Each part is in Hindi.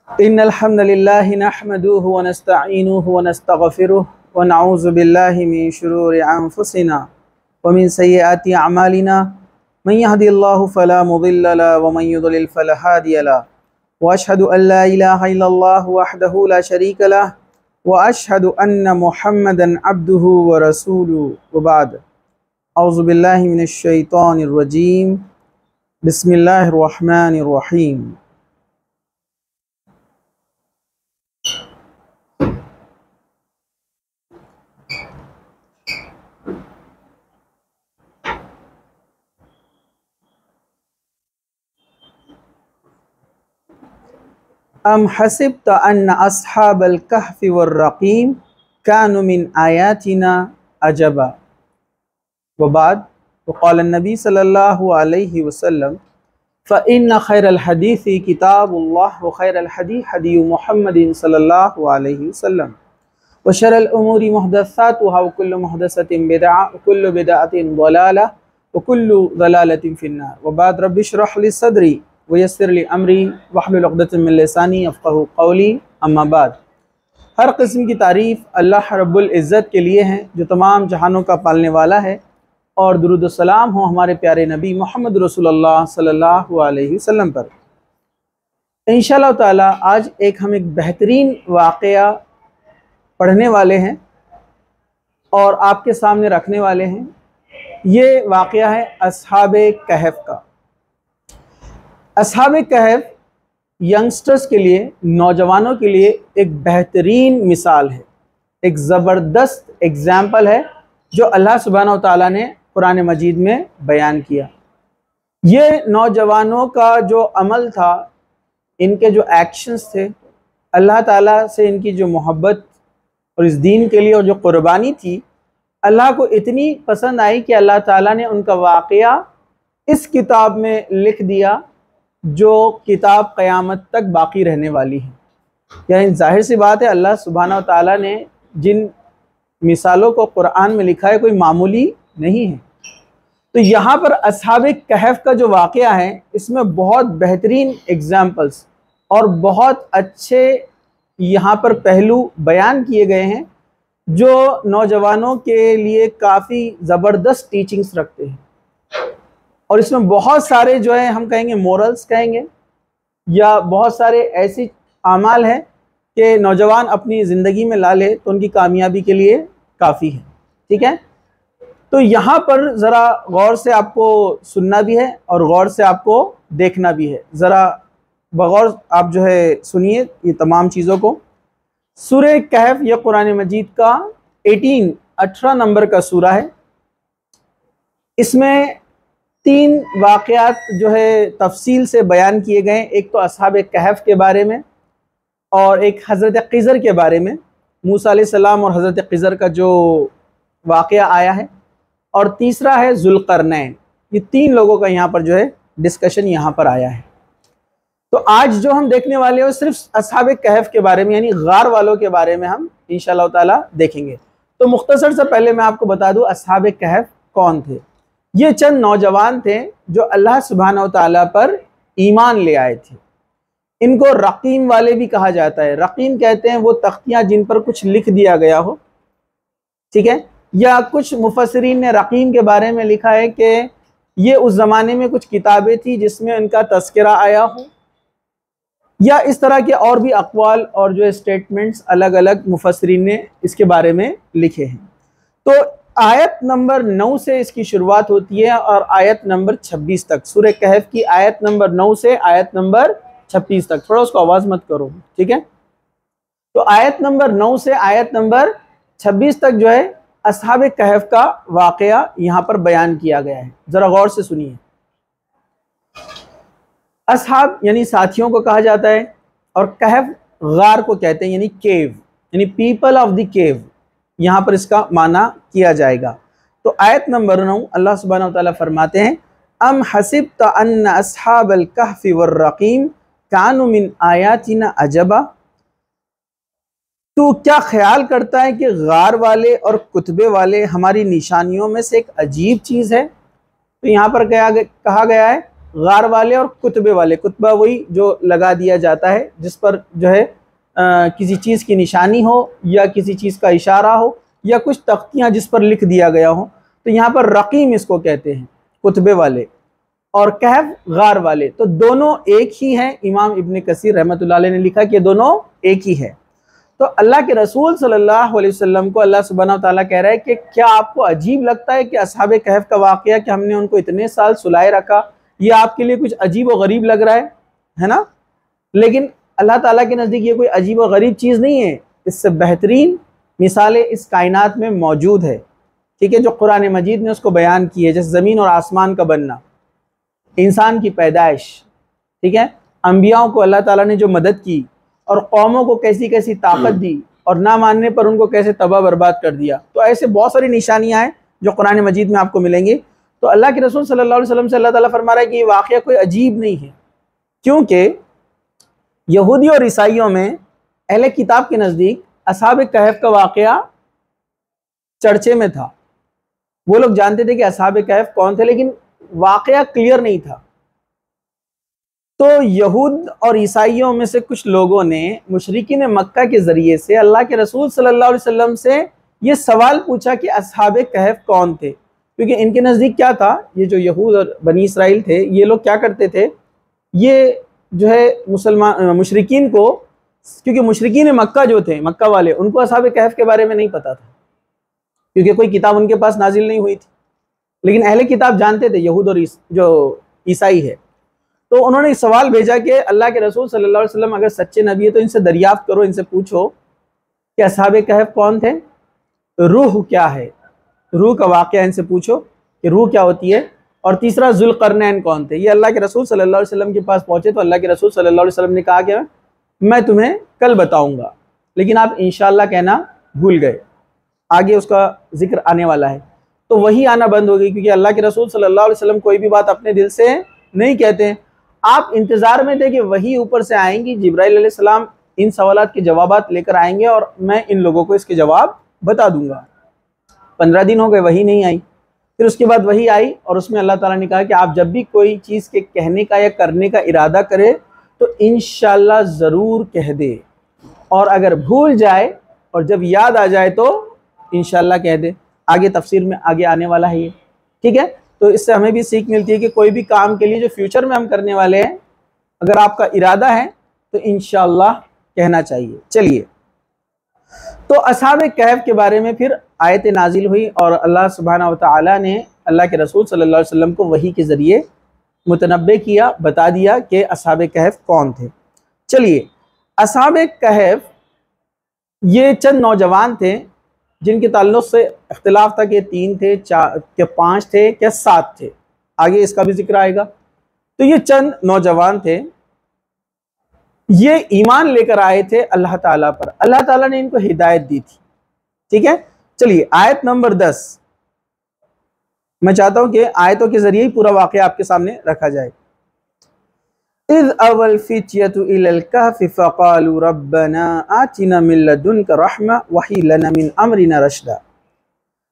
इन्नल हम्दुलिल्लाहि नहमदुहु व नस्तईनुहु व नस्तगफिरुह व नऊज़ु बिल्लाहि मिन शुरूरि अनफुसिना व मिन सय्यिआति अमालिना मन यहदिल्लाहु फला मुदिल्ल लहु व मन युद्लिल फला हादिय लहु व अशहदु अन ला इलाहा इल्लल्लाहु वहदहु ला शरीक लहु व अशहदु अन्न मुहम्मदन अब्दुहु व रसूलुहु व बाद। औज़ु बिल्लाहि मिनश शैतानिर रजीम। बिस्मिल्लाहिर रहमानिर रहीम। अम हसिब्त अन्न अस्हाबल कहफ़ि वर्रक़ीम कानु मिन आयातिना अजबा। वबाद वक़ाल नबी सल्लल्लाहु अलैहि वसल्लम फ़इन्न खैरल हदीसी किताबुल्लाह व खैरल हदी हदी मुहम्मदिन सल्लल्लाहु अलैहि वसल्लम व शर्रल उमूरि मुहदसातुहा व कुल्लु मुहदसतिन बिदअह व कुल्लु बिदअतिन ज़लालह व कुल्लु ज़लालतिन फिन्नार। वबाद रब्बि इश्रह ली सदरी व यस्सिर ली अमरी वहलुल उक़दतम मिन लिसानी यफ़क़हू क़ौली। अम्मा बाद। हर किस्म की तारीफ़ अल्लाह रब्बुल इज़्ज़त के लिए हैं जो तमाम जहानों का पालने वाला है, और दुरूद सलाम हो हमारे प्यारे नबी मोहम्मद रसूलुल्लाह सल्लल्लाहु अलैहि वसल्लम पर। इंशाअल्लाह ताला आज हम एक बेहतरीन वाक़या पढ़ने वाले हैं और आपके सामने रखने वाले हैं। ये वाक़या है अस्हाबे कहफ़ का। अस्हाबे कहफ़ यंगस्टर्स के लिए, नौजवानों के लिए एक बेहतरीन मिसाल है, एक ज़बरदस्त एग्ज़ाम्पल है जो अल्लाह सुब्हानहू व तआला ने कुरान मजीद में बयान किया। ये नौजवानों का जो अमल था, इनके जो एक्शंस थे, अल्लाह ताला से इनकी जो मोहब्बत और इस दीन के लिए और जो कुर्बानी थी, अल्लाह को इतनी पसंद आई कि अल्लाह ताला ने उनका वाक़या इस किताब में लिख दिया, जो किताब क़यामत तक बाकी रहने वाली है। यानी जाहिर सी बात है, अल्लाह सुब्हानहू व तआला ने जिन मिसालों को कुरान में लिखा है कोई मामूली नहीं है। तो यहाँ पर अस्हाबे कहफ़ का जो वाक़या है, इसमें बहुत बेहतरीन एग्ज़ाम्पल्स और बहुत अच्छे यहाँ पर पहलू बयान किए गए हैं जो नौजवानों के लिए काफ़ी ज़बरदस्त टीचिंग्स रखते हैं। और इसमें बहुत सारे जो है हम कहेंगे मोरल्स कहेंगे, या बहुत सारे ऐसी आमाल हैं कि नौजवान अपनी ज़िंदगी में ला ले तो उनकी कामयाबी के लिए काफ़ी है। ठीक है, तो यहाँ पर ज़रा गौर से आपको सुनना भी है और गौर से आपको देखना भी है। ज़रा बगौर आप जो है सुनिए ये तमाम चीज़ों को। सूरह कहफ़ यह कुरान मजीद का 18 नंबर का सूरा है। इसमें 3 वाक़यात जो है तफसील से बयान किए गए। एक तो अस्हाबे कहफ़ के बारे में, और एक हज़रत ख़िज़र के बारे में, मूसा अलैहिस्सलाम और हज़रत ख़िज़र का जो वाक़या आया है, और तीसरा है ज़ुल्क़रनैन। ये 3 लोगों का यहाँ पर जो है डिस्कशन यहाँ पर आया है। तो आज जो हम देखने वाले हैं वो सिर्फ अस्हाबे कहफ़ के बारे में, यानी गार वालों के बारे में हम इंशाअल्लाह ताला देखेंगे। तो मुख्तसर से पहले मैं आपको बता दूँ अस्हाबे कहफ़ कौन थे। ये चंद नौजवान थे जो अल्लाह सुब्हानहू व तआला पर ईमान ले आए थे। इनको रक़ीम वाले भी कहा जाता है। रक़ीम कहते हैं वो तख्तियाँ जिन पर कुछ लिख दिया गया हो, ठीक है। या कुछ मुफस्सिरीन ने रक़ीम के बारे में लिखा है कि ये उस ज़माने में कुछ किताबें थी जिसमें इनका तज़किरा आया हो, या इस तरह के और भी अक़वाल और जो स्टेटमेंट्स अलग अलग मुफस्सिरीन ने इसके बारे में लिखे हैं। तो आयत नंबर 9 से इसकी शुरुआत होती है और आयत नंबर 26 तक, सूरह कहफ़ की आयत नंबर 9 से आयत नंबर 26 तक। थोड़ा उसको आवाज़ मत करो, ठीक है। तो आयत नंबर 9 से आयत नंबर 26 तक जो है अस्हाबे कहफ़ का वाक़या यहाँ पर बयान किया गया है। ज़रा गौर से सुनिए। अस्हाब यानी साथियों को कहा जाता है, और कहफ़ गार को कहते हैं, यानी केव, यानी पीपल ऑफ द केव, यहाँ पर इसका माना किया जाएगा। तो आयत नंबर 9 अल्लाह सुब्हानहू व तआला फरमाते हैं, अम हसिब्त अन्न अस्हाबल कहफ़ि वर्रक़ीम कानु मिन आयातिना अजबा। तो क्या ख्याल करता है कि गार वाले और कुतबे वाले हमारी निशानियों में से एक अजीब चीज़ है। तो यहाँ पर कहा गया है गार वाले और कुतबे वाले। कुतबा वही जो लगा दिया जाता है जिस पर जो है किसी चीज़ की निशानी हो या किसी चीज़ का इशारा हो या कुछ तख्तियाँ जिस पर लिख दिया गया हो। तो यहाँ पर रकीम इसको कहते हैं, कुतबे वाले, और कहफ गार वाले। तो दोनों एक ही हैं। इमाम इब्न कसीर रहमतुल्लाह अलैह ने लिखा कि दोनों एक ही है। तो अल्लाह के रसूल सल्लल्लाहु अलैहि वसल्लम को अल्लाह सुब्हानहू व तआला कह रहा है कि क्या आपको अजीब लगता है कि असहाब कहफ का वाक़या कि हमने उनको इतने साल सुलाए रखा, ये आपके लिए कुछ अजीब व गरीब लग रहा है ना? लेकिन अल्लाह ताला के नज़दीक ये कोई अजीब व गरीब चीज़ नहीं है। इससे बेहतरीन मिसालें इस कायनात में मौजूद है, ठीक है, जो कुरान मजीद ने उसको बयान की है। जैसे ज़मीन और आसमान का बनना, इंसान की पैदाइश, ठीक है, अंबियाओं को अल्लाह ताला ने जो मदद की और कौमों को कैसी कैसी ताकत दी और ना मानने पर उनको कैसे तबाह बर्बाद कर दिया। तो ऐसे बहुत सारी निशानियां हैं जो कुरान मजीद में आपको मिलेंगी। तो अल्लाह के रसूल सल्लल्लाहु अलैहि वसल्लम से अल्लाह ताला फरमा रहा है कि ये वाक़या कोई अजीब नहीं है, क्योंकि यहूदी और ईसाइयों में अहले किताब के नज़दीक असहाब कहफ का वाक़या चर्चे में था। वो लोग जानते थे कि असहाब कहफ कौन थे, लेकिन वाक़या क्लियर नहीं था। तो यहूद और ईसाइयों में से कुछ लोगों ने मुशरिकीन मक्का के ज़रिए से अल्लाह के रसूल सल्लल्लाहु अलैहि वसल्लम से ये सवाल पूछा कि असहाब कहफ कौन थे, क्योंकि इनके नज़दीक क्या था, ये जो यहूद और बनी इसराइल थे, ये लोग क्या करते थे, ये जो है मुसलमान मुशरिकीन को, क्योंकि मुशरिकीन मक्का जो थे, मक्का वाले, उनको असहाब कहफ के बारे में नहीं पता था, क्योंकि कोई किताब उनके पास नाजिल नहीं हुई थी। लेकिन अहले किताब जानते थे, यहूद और जो ईसाई है। तो उन्होंने इस सवाल भेजा कि अल्लाह के रसूल सल्लल्लाहु अलैहि वसल्लम अगर सच्चे नबी है तो इनसे दरियाफ्त करो, इनसे पूछो कि असहाब कहफ कौन थे, रूह क्या है, रूह का वाक़या इनसे पूछो कि रूह क्या होती है, और तीसरा जुल्करनैन कौन थे। ये अल्लाह के रसूल सल्लल्लाहु अलैहि वसल्लम के पास पहुंचे तो अल्लाह के रसूल सल्लल्लाहु अलैहि वसल्लम ने कहा कि मैं तुम्हें कल बताऊंगा, लेकिन आप इंशाअल्लाह कहना भूल गए, आगे उसका जिक्र आने वाला है। तो वही आना बंद हो गई, क्योंकि अल्लाह के रसूल सल्लल्लाहु अलैहि वसल्लम कोई भी बात अपने दिल से नहीं कहते। आप इंतज़ार में थे कि वही ऊपर से आएंगी, जिब्राइल अलैहिस्सलाम इन सवालात के जवाबात लेकर आएंगे और मैं इन लोगों को इसके जवाब बता दूंगा। 15 दिन हो गए, वही नहीं आई। फिर उसके बाद वही आई और उसमें अल्लाह ताला ने कहा कि आप जब भी कोई चीज़ के कहने का या करने का इरादा करें तो इंशाअल्लाह ज़रूर कह दे, और अगर भूल जाए और जब याद आ जाए तो इंशाअल्लाह कह दे। आगे तफसीर में आगे आने वाला है ये, ठीक है। तो इससे हमें भी सीख मिलती है कि कोई भी काम के लिए जो फ्यूचर में हम करने वाले हैं, अगर आपका इरादा है तो इंशाअल्लाह कहना चाहिए। चलिए, तो असहाब कहफ के बारे में फिर आयत नाजिल हुई और अल्लाह सुब्हानहू व तआला ने अल्लाह के रसूल सल्लल्लाहु अलैहि वसल्लम को वही के ज़रिए मुतनब्बे किया, बता दिया कि असहाब कहफ कौन थे। चलिए, असहाब कहफ ये चंद नौजवान थे जिनके ताल्लुक़ से इख्तिलाफ था कि 3 थे, 4 के 5 थे, क्या 7 थे, आगे इसका भी जिक्र आएगा। तो ये चंद नौजवान थे, ये ईमान लेकर आए थे अल्लाह ताला पर, अल्लाह ताला ने इनको हिदायत दी थी, ठीक है। चलिए, आयत नंबर 10, मैं चाहता हूं कि आयतों के जरिए ही पूरा वाक़या आपके सामने रखा जाए। इज़ अवल फित्यतु इलल कहफ़ि फ़क़ालू रब्बना आतिना मिन लदुनका रहमा वही लना मिन अमरिना रशदा।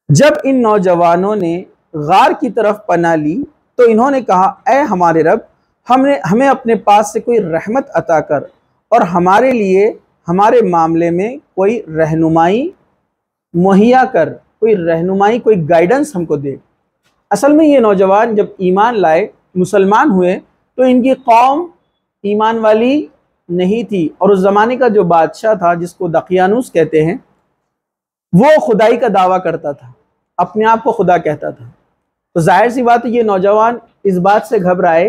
जब इन नौजवानों ने गार की तरफ पनाह ली तो इन्होंने कहा, ऐ हमारे रब, हमें अपने पास से कोई रहमत अता कर और हमारे लिए हमारे मामले में कोई रहनुमाई मुहैया कर, कोई रहनुमाई, कोई गाइडेंस हमको दे। असल में ये नौजवान जब ईमान लाए, मुसलमान हुए, तो इनकी कौम ईमान वाली नहीं थी, और उस ज़माने का जो बादशाह था जिसको दकियानूस कहते हैं, वो खुदाई का दावा करता था, अपने आप को खुदा कहता था। तो जाहिर सी बात है ये नौजवान इस बात से घबराए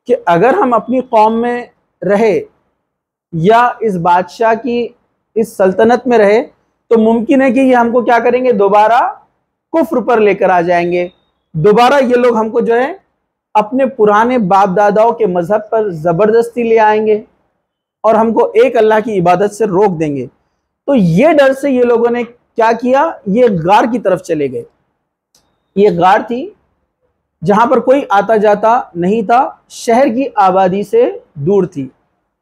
कि अगर हम अपनी कौम में रहे या इस बादशाह की इस सल्तनत में रहे तो मुमकिन है कि ये हमको क्या करेंगे, दोबारा कुफ्र पर लेकर आ जाएंगे, दोबारा ये लोग हमको जो है अपने पुराने बाप दादाओं के मजहब पर ज़बरदस्ती ले आएंगे और हमको एक अल्लाह की इबादत से रोक देंगे। तो ये डर से ये लोगों ने क्या किया, ये गार की तरफ चले गए। ये गार थी जहाँ पर कोई आता जाता नहीं था, शहर की आबादी से दूर थी।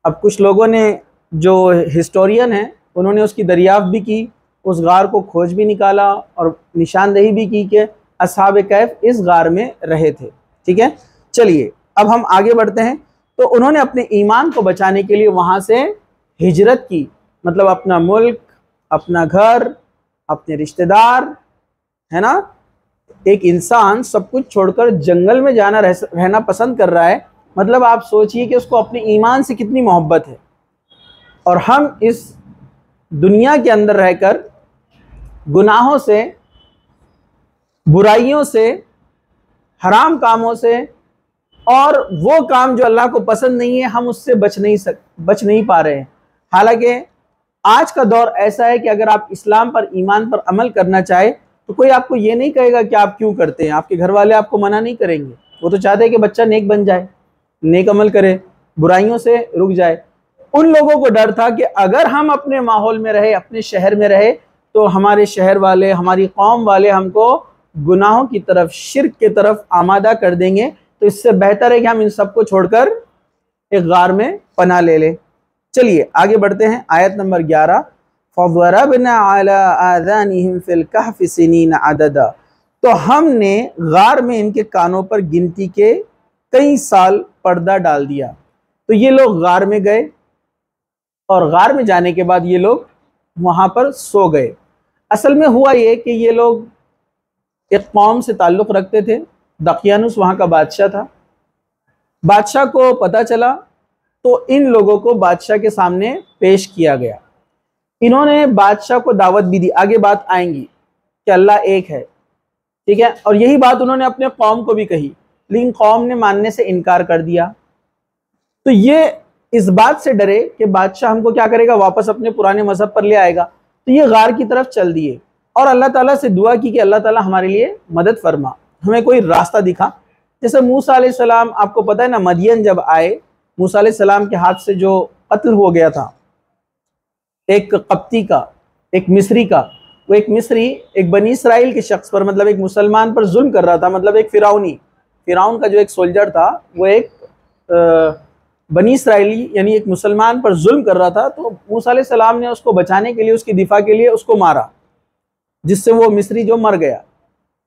अब कुछ लोगों ने, जो हिस्टोरियन हैं, उन्होंने उसकी दरियाफ्त भी की, उस गार को खोज भी निकाला और निशानदेही भी की कि असहाब कहफ इस गार में रहे थे, ठीक है। चलिए, अब हम आगे बढ़ते हैं। तो उन्होंने अपने ईमान को बचाने के लिए वहां से हिजरत की, मतलब अपना मुल्क, अपना घर, अपने रिश्तेदार, है ना। एक इंसान सब कुछ छोड़कर जंगल में जाना रहना पसंद कर रहा है, मतलब आप सोचिए कि उसको अपने ईमान से कितनी मोहब्बत है। और हम इस दुनिया के अंदर रहकर गुनाहों से, बुराइयों से, हराम कामों से और वो काम जो अल्लाह को पसंद नहीं है, हम उससे बच नहीं पा रहे हैं। हालांकि आज का दौर ऐसा है कि अगर आप इस्लाम पर, ईमान पर अमल करना चाहे तो कोई आपको ये नहीं कहेगा कि आप क्यों करते हैं। आपके घर वाले आपको मना नहीं करेंगे, वो तो चाहते हैं कि बच्चा नेक बन जाए, नेक अमल करे, बुराइयों से रुक जाए। उन लोगों को डर था कि अगर हम अपने माहौल में रहे, अपने शहर में रहे, तो हमारे शहर वाले, हमारी कौम वाले हमको गुनाहों की तरफ, शिर्क की तरफ आमादा कर देंगे। तो इससे बेहतर है कि हम इन सबको छोड़कर एक गार में पनाह ले लें। चलिए आगे बढ़ते हैं। आयत नंबर 11, फज़रबना अला आज़ानिहिम फ़िल कहफ़ि सिनीना अददा। तो हमने गार में इनके कानों पर गिनती के कई साल पर्दा डाल दिया। तो ये लोग गार में गए और गार में जाने के बाद ये लोग वहाँ पर सो गए। असल में हुआ ये कि ये लोग एक कौम से ताल्लुक़ रखते थे। दकियानुस वहाँ का बादशाह था। बादशाह को पता चला तो इन लोगों को बादशाह के सामने पेश किया गया। इन्होंने बादशाह को दावत भी दी, आगे बात आएंगी कि अल्लाह एक है, ठीक है। और यही बात उन्होंने अपने कौम को भी कही, लेकिन कौम ने मानने से इनकार कर दिया। तो ये इस बात से डरे कि बादशाह हमको क्या करेगा, वापस अपने पुराने मजहब पर ले आएगा। तो ये गार की तरफ चल दिए और अल्लाह ताला से दुआ की कि अल्लाह ताला हमारे लिए मदद फरमा, हमें कोई रास्ता दिखा। जैसे मूसा अलैहि सलाम, आपको पता है ना, मदियन जब आए, मूसा अलैहि सलाम के हाथ से जो कत्ल हो गया था एक कप्ती का, एक मिस्री का, वो एक मिस्री एक बनी इसराइल के शख्स पर, मतलब एक मुसलमान पर जुल्म कर रहा था। मतलब एक फिरौन का जो एक सोल्जर था, वो एक बनी इसराइली यानी एक मुसलमान पर जुल्म कर रहा था। तो मूसा अलैहि सलाम ने उसको बचाने के लिए, उसकी दिफा के लिए उसको मारा, जिससे वो मिस्री जो मर गया।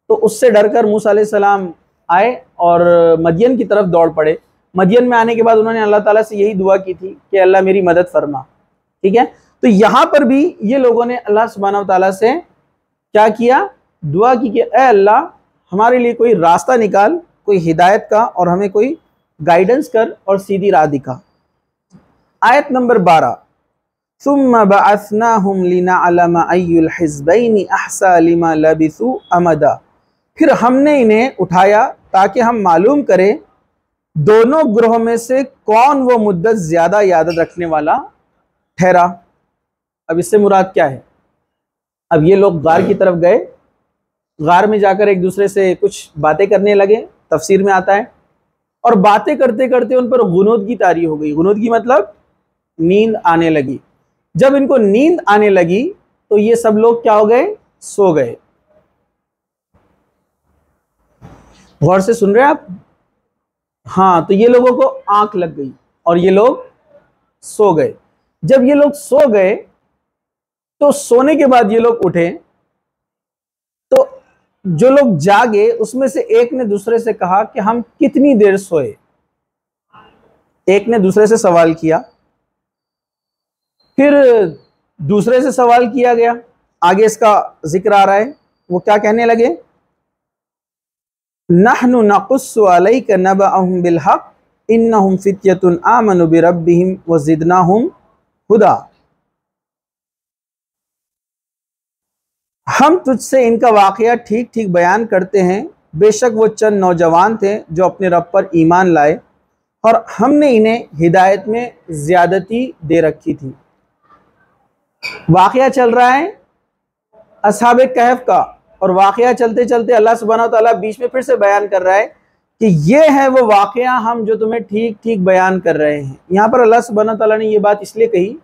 तो उससे डरकर मूसा अलैहि सलाम आए और मदियन की तरफ दौड़ पड़े। मदियन में आने के बाद उन्होंने अल्लाह ताला से यही दुआ की थी कि अल्लाह मेरी मदद फरमा, ठीक है। तो यहाँ पर भी ये लोगों ने अल्लाह सुब्हानहू ताला से क्या किया, दुआ की कि ए अल्लाह हमारे लिए कोई रास्ता निकाल, कोई हिदायत का, और हमें कोई गाइडेंस कर और सीधी राह दिखा। आयत नंबर 12, सुम्मा बअस्नाहुम लिनअलम अय्युल हिज़्बैनि अहसा लिमा लबिसू अमदा। फिर हमने इन्हें उठाया ताकि हम मालूम करें दोनों ग्रोह में से कौन वो मुद्दत ज्यादा याद रखने वाला ठहरा। अब इससे मुराद क्या है? अब ये लोग गार की तरफ गए, गार में जाकर एक दूसरे से कुछ बातें करने लगे, तफसीर में आता है। और बातें करते करते उन पर गुनूदगी तारी हो गई। गुनूदगी मतलब नींद आने लगी। जब इनको नींद आने लगी तो ये सब लोग क्या हो गए, सो गए। गौर से सुन रहे हैं आप? हाँ, तो ये लोगों को आंख लग गई और ये लोग सो गए। जब ये लोग सो गए तो सोने के बाद ये लोग उठे, तो जो लोग जागे उसमें से एक ने दूसरे से कहा कि हम कितनी देर सोए। एक ने दूसरे से सवाल किया, फिर दूसरे से सवाल किया गया। आगे इसका जिक्र आ रहा है, वो क्या कहने लगे, नहनु नकुस्सु अलैका नबअहुम बिल हक़ इन्नहुम फित्यतुन आमनु बिरब्बिहिम व ज़िदनाहुम हुदा। हम तुझसे इनका वाक़या ठीक ठीक बयान करते हैं, बेशक वो चंद नौजवान थे जो अपने रब पर ईमान लाए और हमने इन्हें हिदायत में ज़्यादती दे रखी थी। वाक़या चल रहा है असहाबे कहफ का, और वाक़या चलते चलते अल्लाह सुब्हानहू व तआला बीच में फिर से बयान कर रहा है कि ये है वो वाक़या हम जो तुम्हें ठीक ठीक बयान कर रहे हैं। यहाँ पर अल्लाह सुब्हानहू व तआला ने ये बात इसलिए कही,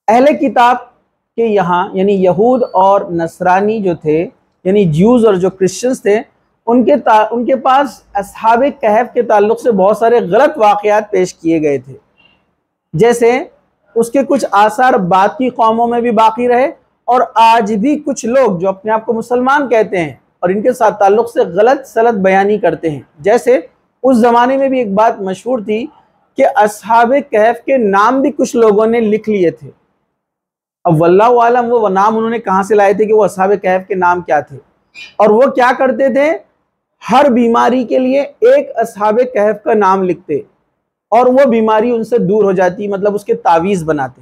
अहले किताब के यहाँ यानी यहूद और नसरानी जो थे, यानी ज्यूज़ और जो क्रिश्चियंस थे, उनके पास असहाबे कहफ के ताल्लुक़ से बहुत सारे गलत वाक़यात पेश किए गए थे। जैसे उसके कुछ आसार बाद की कौमों में भी बाकी रहे, और आज भी कुछ लोग जो अपने आप को मुसलमान कहते हैं और इनके साथ ताल्लुक़ से गलत सलत बयानी करते हैं। जैसे उस जमाने में भी एक बात मशहूर थी कि अस्हाबे कहफ के नाम भी कुछ लोगों ने लिख लिए थे। अब वल्लाहु आलम वो नाम उन्होंने कहां से लाए थे कि वो अस्हाबे कहफ के नाम क्या थे। और वो क्या करते थे, हर बीमारी के लिए एक अस्हाबे कहफ का नाम लिखते और वो बीमारी उनसे दूर हो जाती, मतलब उसके तावीज बनाते।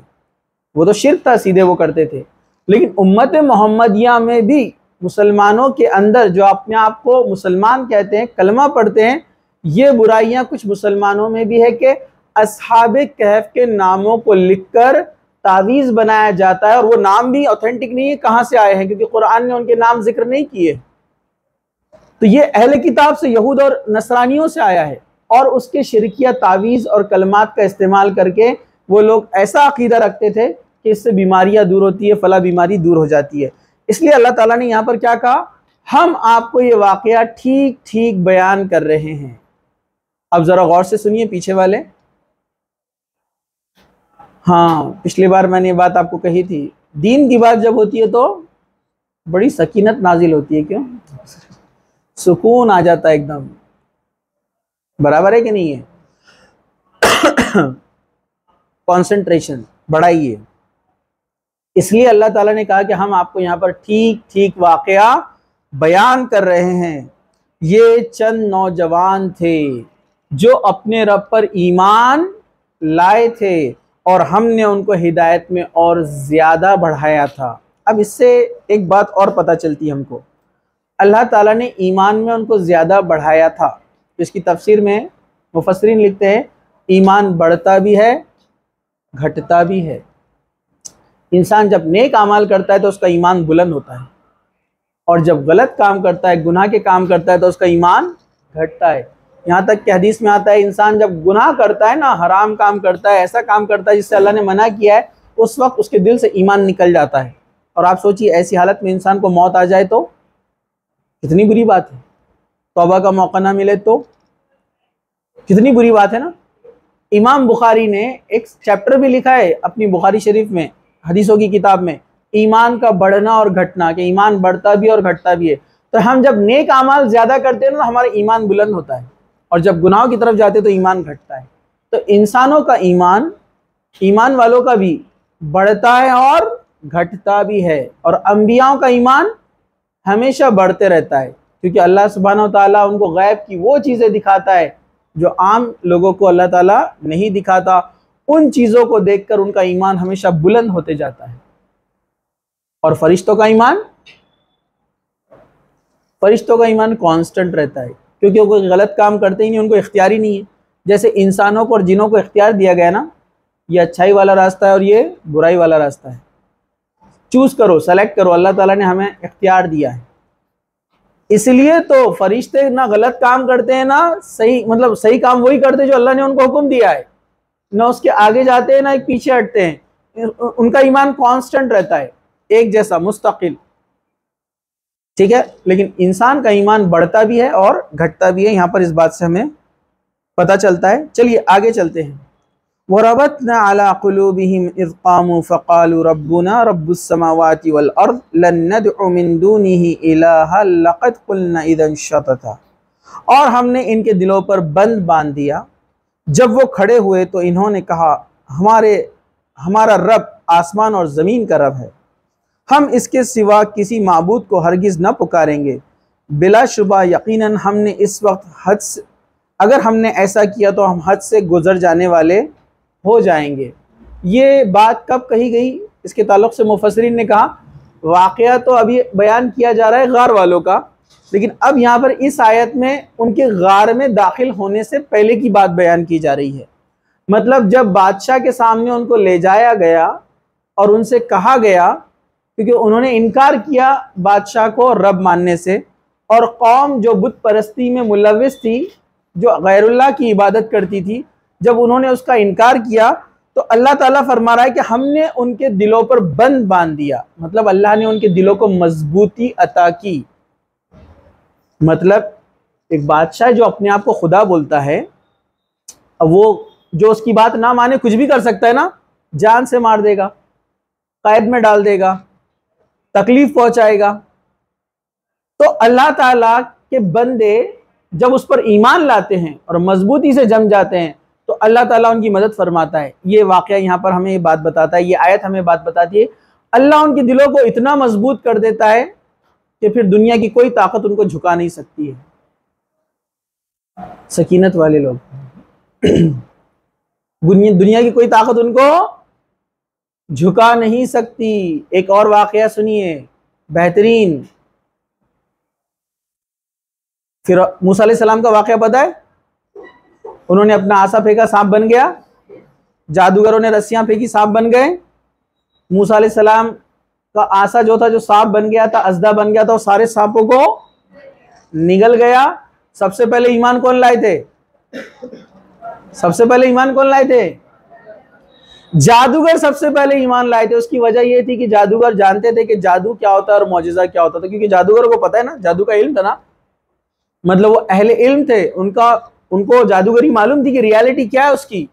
वो तो शिर्क था, सीधे वो करते थे। लेकिन उम्मत मोहम्मदिया में भी मुसलमानों के अंदर जो अपने आप को मुसलमान कहते हैं, कलमा पढ़ते हैं, ये बुराइयां कुछ मुसलमानों में भी है कि अस्हाबे कहफ के नामों को लिखकर तावीज बनाया जाता है। और वो नाम भी ऑथेंटिक नहीं है, कहां से आए हैं, क्योंकि कुरान ने उनके नाम जिक्र नहीं किए। तो ये अहले किताब से, यहूद और नसरानियों से आया है। और उसके शिरकिया तावीज और कलमात का इस्तेमाल करके वो लोग ऐसा अकीदा रखते थे कि इससे बीमारियां दूर होती है, फला बीमारी दूर हो जाती है। इसलिए अल्लाह ताला ने यहाँ पर क्या कहा, हम आपको ये वाकया ठीक ठीक बयान कर रहे हैं। अब जरा गौर से सुनिए पीछे वाले। हाँ, पिछली बार मैंने ये बात आपको कही थी, दीन की बात जब होती है तो बड़ी सकीनत नाजिल होती है। क्यों? सुकून आ जाता है एकदम। बराबर है कि नहीं है? कंसंट्रेशन बढ़ाइए। इसलिए अल्लाह ताला ने कहा कि हम आपको यहाँ पर ठीक ठीक वाकया बयान कर रहे हैं। ये चंद नौजवान थे जो अपने रब पर ईमान लाए थे और हमने उनको हिदायत में और ज़्यादा बढ़ाया था। अब इससे एक बात और पता चलती है हमको, अल्लाह ताला ने ईमान में उनको ज़्यादा बढ़ाया था। इसकी तफसीर में मुफस्सिरीन लिखते हैं ईमान बढ़ता भी है, घटता भी है। इंसान जब नेक अमाल करता है तो उसका ईमान बुलंद होता है, और जब गलत काम करता है, गुनाह के काम करता है, तो उसका ईमान घटता है। यहाँ तक कि हदीस में आता है इंसान जब गुनाह करता है ना, हराम काम करता है, ऐसा काम करता है जिससे अल्लाह ने मना किया है, उस वक्त उसके दिल से ईमान निकल जाता है। और आप सोचिए ऐसी हालत में इंसान को मौत आ जाए तो कितनी बुरी बात है। तौबा का मौका ना मिले तो कितनी बुरी बात है ना। इमाम बुखारी ने एक चैप्टर भी लिखा है अपनी बुखारी शरीफ में, हदीसों की किताब में, ईमान का बढ़ना और घटना, कि ईमान बढ़ता भी और घटता भी है। तो हम जब नेक अमाल ज्यादा करते हैं ना, हमारा ईमान बुलंद होता है, और जब गुनाहों की तरफ जाते हैं तो ईमान घटता है। तो इंसानों का ईमान, ईमान वालों का भी बढ़ता है और घटता भी है। और अंबियाओं का ईमान हमेशा बढ़ते रहता है, क्योंकि अल्लाह सुब्हानहू व तआला उनको गैब की वो चीज़ें दिखाता है जो आम लोगों को अल्लाह ताला नहीं दिखाता। उन चीज़ों को देखकर उनका ईमान हमेशा बुलंद होते जाता है। और फरिश्तों का ईमान, फरिश्तों का ईमान कांस्टेंट रहता है, क्योंकि वो कोई गलत काम करते ही नहीं, उनको इख्तियार ही नहीं है। जैसे इंसानों को और जिनों को इख्तियार दिया गया ना, ये अच्छाई वाला रास्ता है और ये बुराई वाला रास्ता है, चूज करो, सेलेक्ट करो। अल्लाह ताला ने हमें इख्तियार दिया है। इसलिए तो फरिश्ते ना गलत काम करते हैं ना सही, मतलब सही काम वही करते हैं जो अल्लाह ने उनको हुक्म दिया है, ना उसके आगे जाते हैं ना एक पीछे हटते हैं। उनका ईमान कांस्टेंट रहता है, एक जैसा, मुस्तकिल। ठीक है, लेकिन इंसान का ईमान बढ़ता भी है और घटता भी है। यहाँ पर इस बात से हमें पता चलता है। चलिए आगे चलते हैं। वरबतना अला कुलूबिहिम इज़ क़ामू फ़क़ालू रब्बुना रब्बुस समावाति वल अर्ज़ लन नदअु मिन दूनिही इलाहा लक़द क़ुलना इज़न शतता। और हमने इनके दिलों पर बंद बांध दिया, जब वो खड़े हुए तो इन्होंने कहा हमारा रब आसमान और ज़मीन का रब है, हम इसके सिवा किसी माबूद को हरगिज़ न पुकारेंगे। बिलाशुबा यकीनन हमने इस वक्त हद से, अगर हमने ऐसा किया तो हम हद से गुजर जाने वाले हो जाएंगे। ये बात कब कही गई, इसके ताल्लुक़ से मुफस्सिरीन ने कहा वाक़या तो अभी बयान किया जा रहा है गार वालों का, लेकिन अब यहाँ पर इस आयत में उनके गार में दाखिल होने से पहले की बात बयान की जा रही है। मतलब जब बादशाह के सामने उनको ले जाया गया और उनसे कहा गया, क्योंकि उन्होंने इनकार किया बादशाह को रब मानने से, और कौम जो बुत परस्ती में मुलव्विस थी, जो गैरुल्लाह की इबादत करती थी, जब उन्होंने उसका इनकार किया तो अल्लाह ताला फरमा रहा है कि हमने उनके दिलों पर बंद बांध दिया। मतलब अल्लाह ने उनके दिलों को मजबूती अता की। मतलब एक बादशाह जो अपने आप को खुदा बोलता है, अब वो जो उसकी बात ना माने कुछ भी कर सकता है ना, जान से मार देगा, कैद में डाल देगा, तकलीफ पहुंचाएगा। तो अल्लाह ताला के बंदे जब उस पर ईमान लाते हैं और मजबूती से जम जाते हैं तो अल्लाह ताला उनकी मदद फरमाता है। ये वाकया यहाँ पर हमें ये बात बताता है, ये आयत हमें बात बताती है, अल्लाह उनके दिलों को इतना मजबूत कर देता है कि फिर दुनिया की कोई ताकत उनको झुका नहीं सकती है। सकीनत वाले लोग दुनिया की कोई ताकत उनको झुका नहीं सकती। एक और वाकया सुनिए बेहतरीन, फिर मूसा अलैहिस्सलाम का वाकया पता है? उन्होंने अपना आसा फेंका, सांप बन गया, जादूगरों ने रस्सियां फेंकी, सांप बन गए। मूसा अलैहिस्सलाम का आसा जो था, जो सांप बन गया था, अजदा बन गया था, वो सारे सांपों को निगल गया। सबसे पहले ईमान कौन लाए थे? सबसे पहले ईमान कौन लाए थे? जादूगर सबसे पहले ईमान लाए थे। उसकी वजह यह थी कि जादूगर जानते थे कि जादू क्या होता है और मौजिजा क्या होता था, क्योंकि जादूगरों को पता है ना, जादू का इल्म था ना, मतलब वो अहले इल्म थे, उनको जादूगरी मालूम थी कि रियलिटी क्या है उसकी।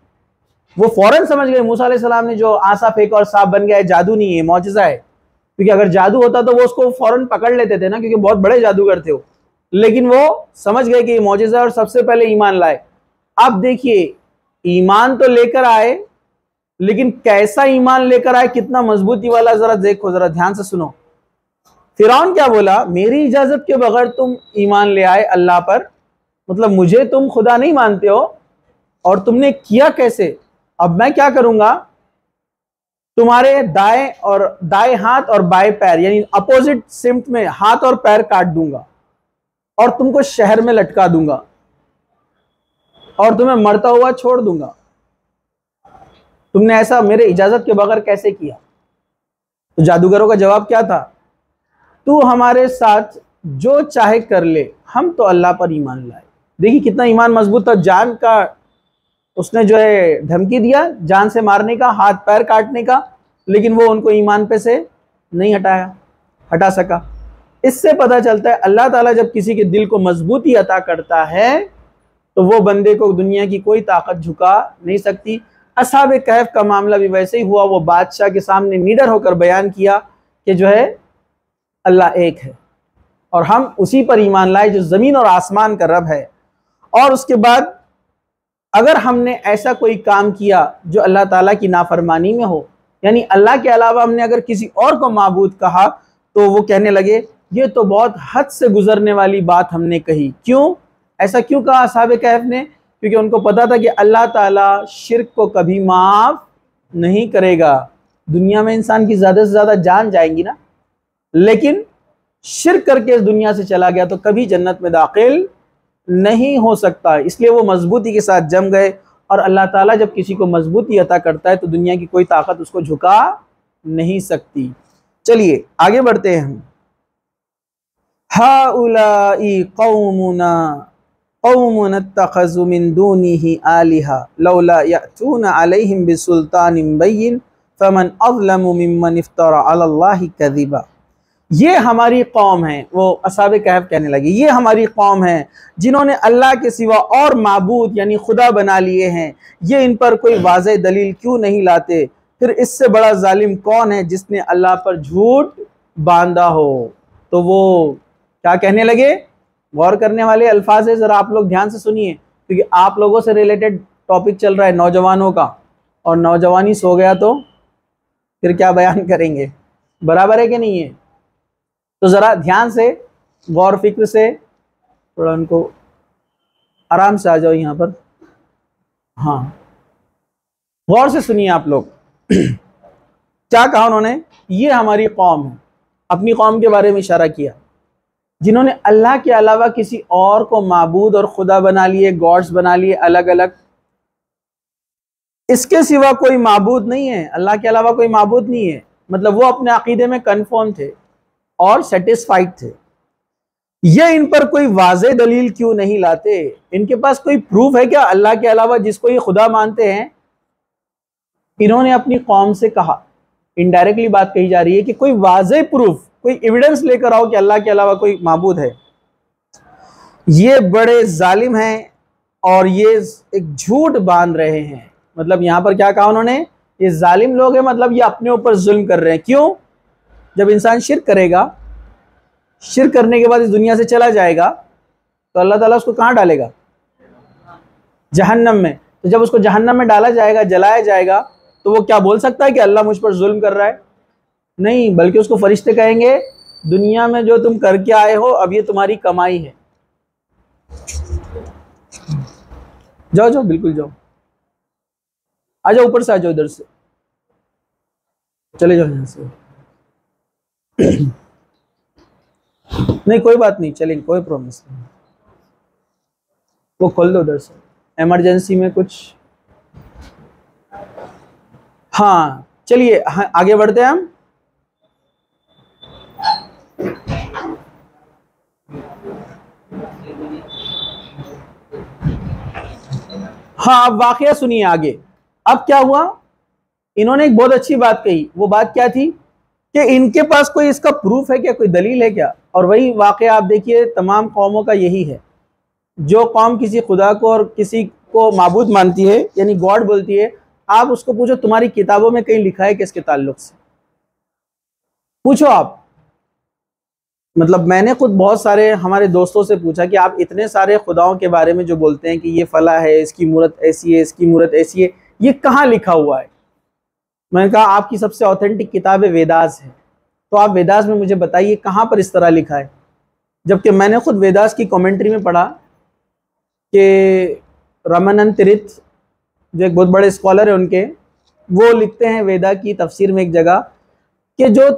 वो फौरन समझ गए मूसा अलैहिस्सलाम ने जो आसा फेंका और सांप बन गया है, जादू नहीं है, मौजिजा है। क्योंकि अगर जादू होता तो वो उसको फौरन पकड़ लेते थे ना, क्योंकि बहुत बड़े जादूगर थे वो। लेकिन वो समझ गए कि ये मौजिजा है और सबसे पहले ईमान लाए। अब देखिए, ईमान तो लेकर आए, लेकिन कैसा ईमान लेकर आए, कितना मजबूती वाला, जरा देखो, जरा ध्यान से सुनो। फिरौन क्या बोला? मेरी इजाजत के बगैर तुम ईमान ले आए अल्लाह पर, मतलब मुझे तुम खुदा नहीं मानते हो, और तुमने किया कैसे? अब मैं क्या करूंगा, तुम्हारे दाएं हाथ और बाएं पैर, यानी अपोजिट सिम्त में हाथ और पैर काट दूंगा और तुमको शहर में लटका दूंगा और तुम्हें मरता हुआ छोड़ दूंगा। तुमने ऐसा मेरे इजाजत के बगैर कैसे किया? तो जादूगरों का जवाब क्या था? तू हमारे साथ जो चाहे कर ले, हम तो अल्लाह पर ईमान लाए। देखिए कितना ईमान मजबूत था। जान का उसने जो है धमकी दिया, जान से मारने का, हाथ पैर काटने का, लेकिन वो उनको ईमान पे से नहीं हटा सका। इससे पता चलता है अल्लाह ताला जब किसी के दिल को मजबूती अता करता है तो वो बंदे को दुनिया की कोई ताकत झुका नहीं सकती। असहाबे कहफ का मामला भी वैसे ही हुआ। वो बादशाह के सामने निडर होकर बयान किया कि जो है अल्लाह एक है और हम उसी पर ईमान लाए जो जमीन और आसमान का रब है। और उसके बाद अगर हमने ऐसा कोई काम किया जो अल्लाह ताला की नाफरमानी में हो, यानी अल्लाह के अलावा हमने अगर किसी और को माबूद कहा, तो वो कहने लगे ये तो बहुत हद से गुजरने वाली बात हमने कही। क्यों? ऐसा क्यों कहा असहाबे कहफ ने? क्योंकि उनको पता था कि अल्लाह ताला शिर्क को कभी माफ नहीं करेगा। दुनिया में इंसान की ज्यादा से ज्यादा जान जाएंगी ना, लेकिन शिर्क करके इस दुनिया से चला गया तो कभी जन्नत में दाखिल नहीं हो सकता। इसलिए वो मजबूती के साथ जम गए। और अल्लाह ताला जब किसी को मजबूती अता करता है तो दुनिया की कोई ताकत उसको झुका नहीं सकती। चलिए आगे बढ़ते हैं हम। हाउलाई कौमुना कौमुन इत्तखज़ु मिन दूनिही आलिहा लौला यअतूना अलैहिम बिसुल्तानिन बैयिन फमन अज़लमु मिम्मन इफ्तरा अलल्लाहि कज़िबा। ये हमारी कौम है, वो असहाबे कहफ कहने लगे, ये हमारी कौम है जिन्होंने अल्लाह के सिवा और माबूद यानी खुदा बना लिए हैं। ये इन पर कोई वाज़ेह दलील क्यों नहीं लाते? फिर इससे बड़ा जालिम कौन है जिसने अल्लाह पर झूठ बांधा हो? तो वो क्या कहने लगे? गौर करने वाले अल्फाज है, ज़रा आप लोग ध्यान से सुनिए, क्योंकि आप लोगों से रिलेटेड टॉपिक चल रहा है नौजवानों का, और नौजवानी सो गया तो फिर क्या बयान करेंगे? बराबर है कि नहीं है? तो ज़रा ध्यान से, गौर फिक्र से, थोड़ा उनको आराम से आ जाओ यहाँ पर। हाँ, गौर से सुनिए आप लोग। क्या कहा उन्होंने? ये हमारी कौम है, अपनी कौम के बारे में इशारा किया, जिन्होंने अल्लाह के अलावा किसी और को माबूद और खुदा बना लिए, गॉड्स बना लिए अलग अलग। इसके सिवा कोई माबूद नहीं है, अल्लाह के अलावा कोई माबूद नहीं है। मतलब वो अपने अकीदे में कन्फर्म थे और सेटिस्फाइड थे। ये इन पर कोई वाज़ेह दलील क्यों नहीं लाते? इनके पास कोई प्रूफ है क्या अल्लाह के अलावा जिसको ये खुदा मानते हैं? इन्होंने अपनी कौम से कहा, इनडायरेक्टली बात कही जा रही है कि कोई वाज़ेह प्रूफ, कोई एविडेंस लेकर आओ कि अल्लाह के अलावा कोई माबूद है। ये बड़े जालिम हैं और ये एक झूठ बांध रहे हैं। मतलब यहाँ पर क्या कहा उन्होंने? ये जालिम लोग हैं, मतलब ये अपने ऊपर जुल्म कर रहे हैं। क्यों? जब इंसान शिर्क करेगा, शिर्क करने के बाद इस दुनिया से चला जाएगा, तो अल्लाह ताला उसको कहाँ डालेगा? जहन्नम में। तो जब उसको जहन्नम में डाला जाएगा, जलाया जाएगा, तो वो क्या बोल सकता है कि अल्लाह मुझ पर जुल्म कर रहा है? नहीं, बल्कि उसको फरिश्ते कहेंगे दुनिया में जो तुम करके आए हो अब ये तुम्हारी कमाई है, जाओ जाओ, बिल्कुल जाओ, आ जाओ, ऊपर से आ जाओ, इधर से चले जाओ यहाँ से। नहीं कोई बात नहीं, चलेंगे, कोई प्रॉब्लम नहीं, वो खोल दो उधर से, इमरजेंसी में कुछ। हाँ चलिए, हाँ, आगे बढ़ते हैं हम। हाँ अब वाकया सुनिए आगे। अब क्या हुआ, इन्होंने एक बहुत अच्छी बात कही। वो बात क्या थी कि इनके पास कोई इसका प्रूफ है क्या, कोई दलील है क्या? और वही वाकया आप देखिए तमाम कौमों का यही है। जो कौम किसी खुदा को और किसी को माबूद मानती है, यानी गॉड बोलती है, आप उसको पूछो तुम्हारी किताबों में कहीं लिखा है कि इसके ताल्लुक से? पूछो आप। मतलब मैंने खुद बहुत सारे हमारे दोस्तों से पूछा कि आप इतने सारे खुदाओं के बारे में जो बोलते हैं कि ये फला है, इसकी मूरत ऐसी है, इसकी मूरत ऐसी है, ये कहाँ लिखा हुआ है? मैंने कहा आपकी सबसे ऑथेंटिक किताब वेदास है, तो आप वेदास में मुझे बताइए कहाँ पर इस तरह लिखा है। जबकि मैंने खुद वेदास की कमेंट्री में पढ़ा कि रामानंद तीर्थ जो एक बहुत बड़े स्कॉलर है उनके, वो लिखते हैं वेदा की तफसीर में एक जगह कि जो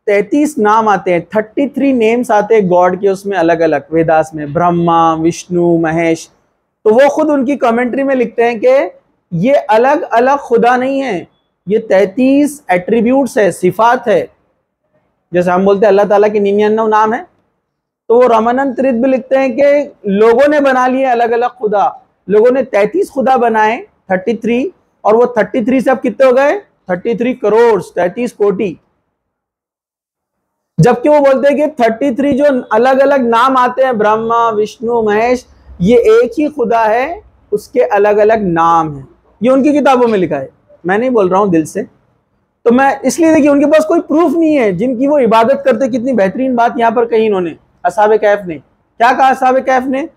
33 नाम आते हैं, 33 नेम्स आते हैं गॉड के उसमें अलग अलग वेदास में, ब्रह्मा, विष्णु, महेश। तो वो खुद उनकी कमेंट्री में लिखते हैं कि ये अलग अलग खुदा नहीं है, ये 33 एट्रीब्यूट्स है, सिफात है। जैसे हम बोलते हैं अल्लाह ताला के 99 नाम है, तो वो रामानंद तीर्थ भी लिखते हैं कि लोगों ने बना लिए अलग अलग खुदा, लोगों ने 33 खुदा बनाए, 33, और वो 33 से अब कितने हो गए? 33 करोड़, 33 कोटि। जबकि वो बोलते हैं कि 33 जो अलग अलग नाम आते हैं, ब्रह्मा, विष्णु, महेश, ये एक ही खुदा है, उसके अलग अलग नाम हैं। ये उनकी किताबों में लिखा है, मैं नहीं बोल रहा हूं दिल से। तो मैं इसलिए, देखिए उनके पास कोई प्रूफ नहीं है जिनकी वो इबादत करते। कितनी बेहतरीन बात यहां पर कही इन्होंने, असहाबे कैफ ने। क्या कहा असहाबे कैफ ने?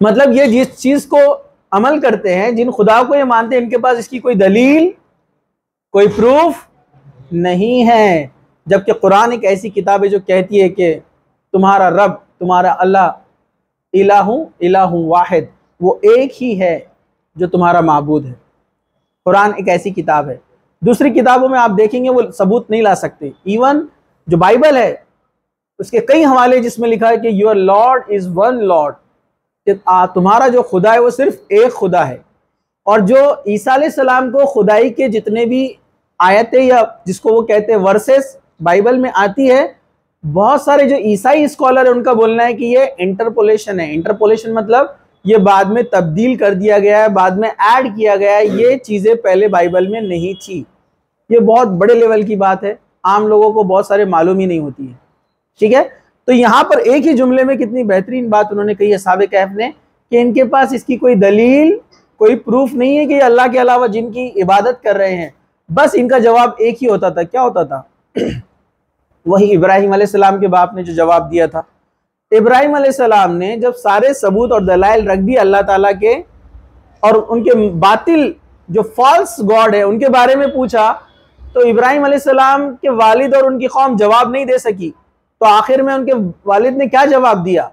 मतलब ये जिस चीज को अमल करते हैं, जिन खुदा को ये मानते हैं, इनके पास इसकी कोई दलील, कोई प्रूफ नहीं है। जबकि कुरान एक ऐसी किताब है जो कहती है कि तुम्हारा रब, तुम्हारा अल्लाह इलाहु वाहिद, वो एक ही है जो तुम्हारा माबूद है। कुरान एक ऐसी किताब है। दूसरी किताबों में आप देखेंगे वो सबूत नहीं ला सकते। इवन जो बाइबल है उसके कई हवाले जिसमें लिखा है कि your Lord is one Lord, कि तुम्हारा जो खुदा है वो सिर्फ एक खुदा है। और जो ईसा अलैहिस्सलाम को खुदाई के जितने भी आयतें या जिसको वो कहते हैं वर्सेस बाइबल में आती है, बहुत सारे जो ईसाई स्कॉलर है उनका बोलना है कि ये इंटरपोलेशन है। इंटरपोलेशन मतलब ये बाद में तब्दील कर दिया गया है, बाद में ऐड किया गया है, ये चीज़ें पहले बाइबल में नहीं थी। ये बहुत बड़े लेवल की बात है, आम लोगों को बहुत सारे मालूम ही नहीं होती है। ठीक है, तो यहाँ पर एक ही जुमले में कितनी बेहतरीन बात उन्होंने कही असहाबे कहफ ने, कि इनके पास इसकी कोई दलील, कोई प्रूफ नहीं है कि अल्लाह के अलावा जिनकी इबादत कर रहे हैं। बस इनका जवाब एक ही होता था। क्या होता था? वही इब्राहिम अलैहिस्सलाम के बाप ने जो जवाब दिया था। इब्राहिम अलैहिस्सलाम ने जब सारे सबूत और दलाइल रख दिए अल्लाह ताला के, और उनके बातिल जो फॉल्स गॉड है उनके बारे में पूछा, तो इब्राहिम अलैहिस्सलाम के वालिद और उनकी कौम जवाब नहीं दे सकी। तो आखिर में उनके वालिद ने क्या जवाब दिया?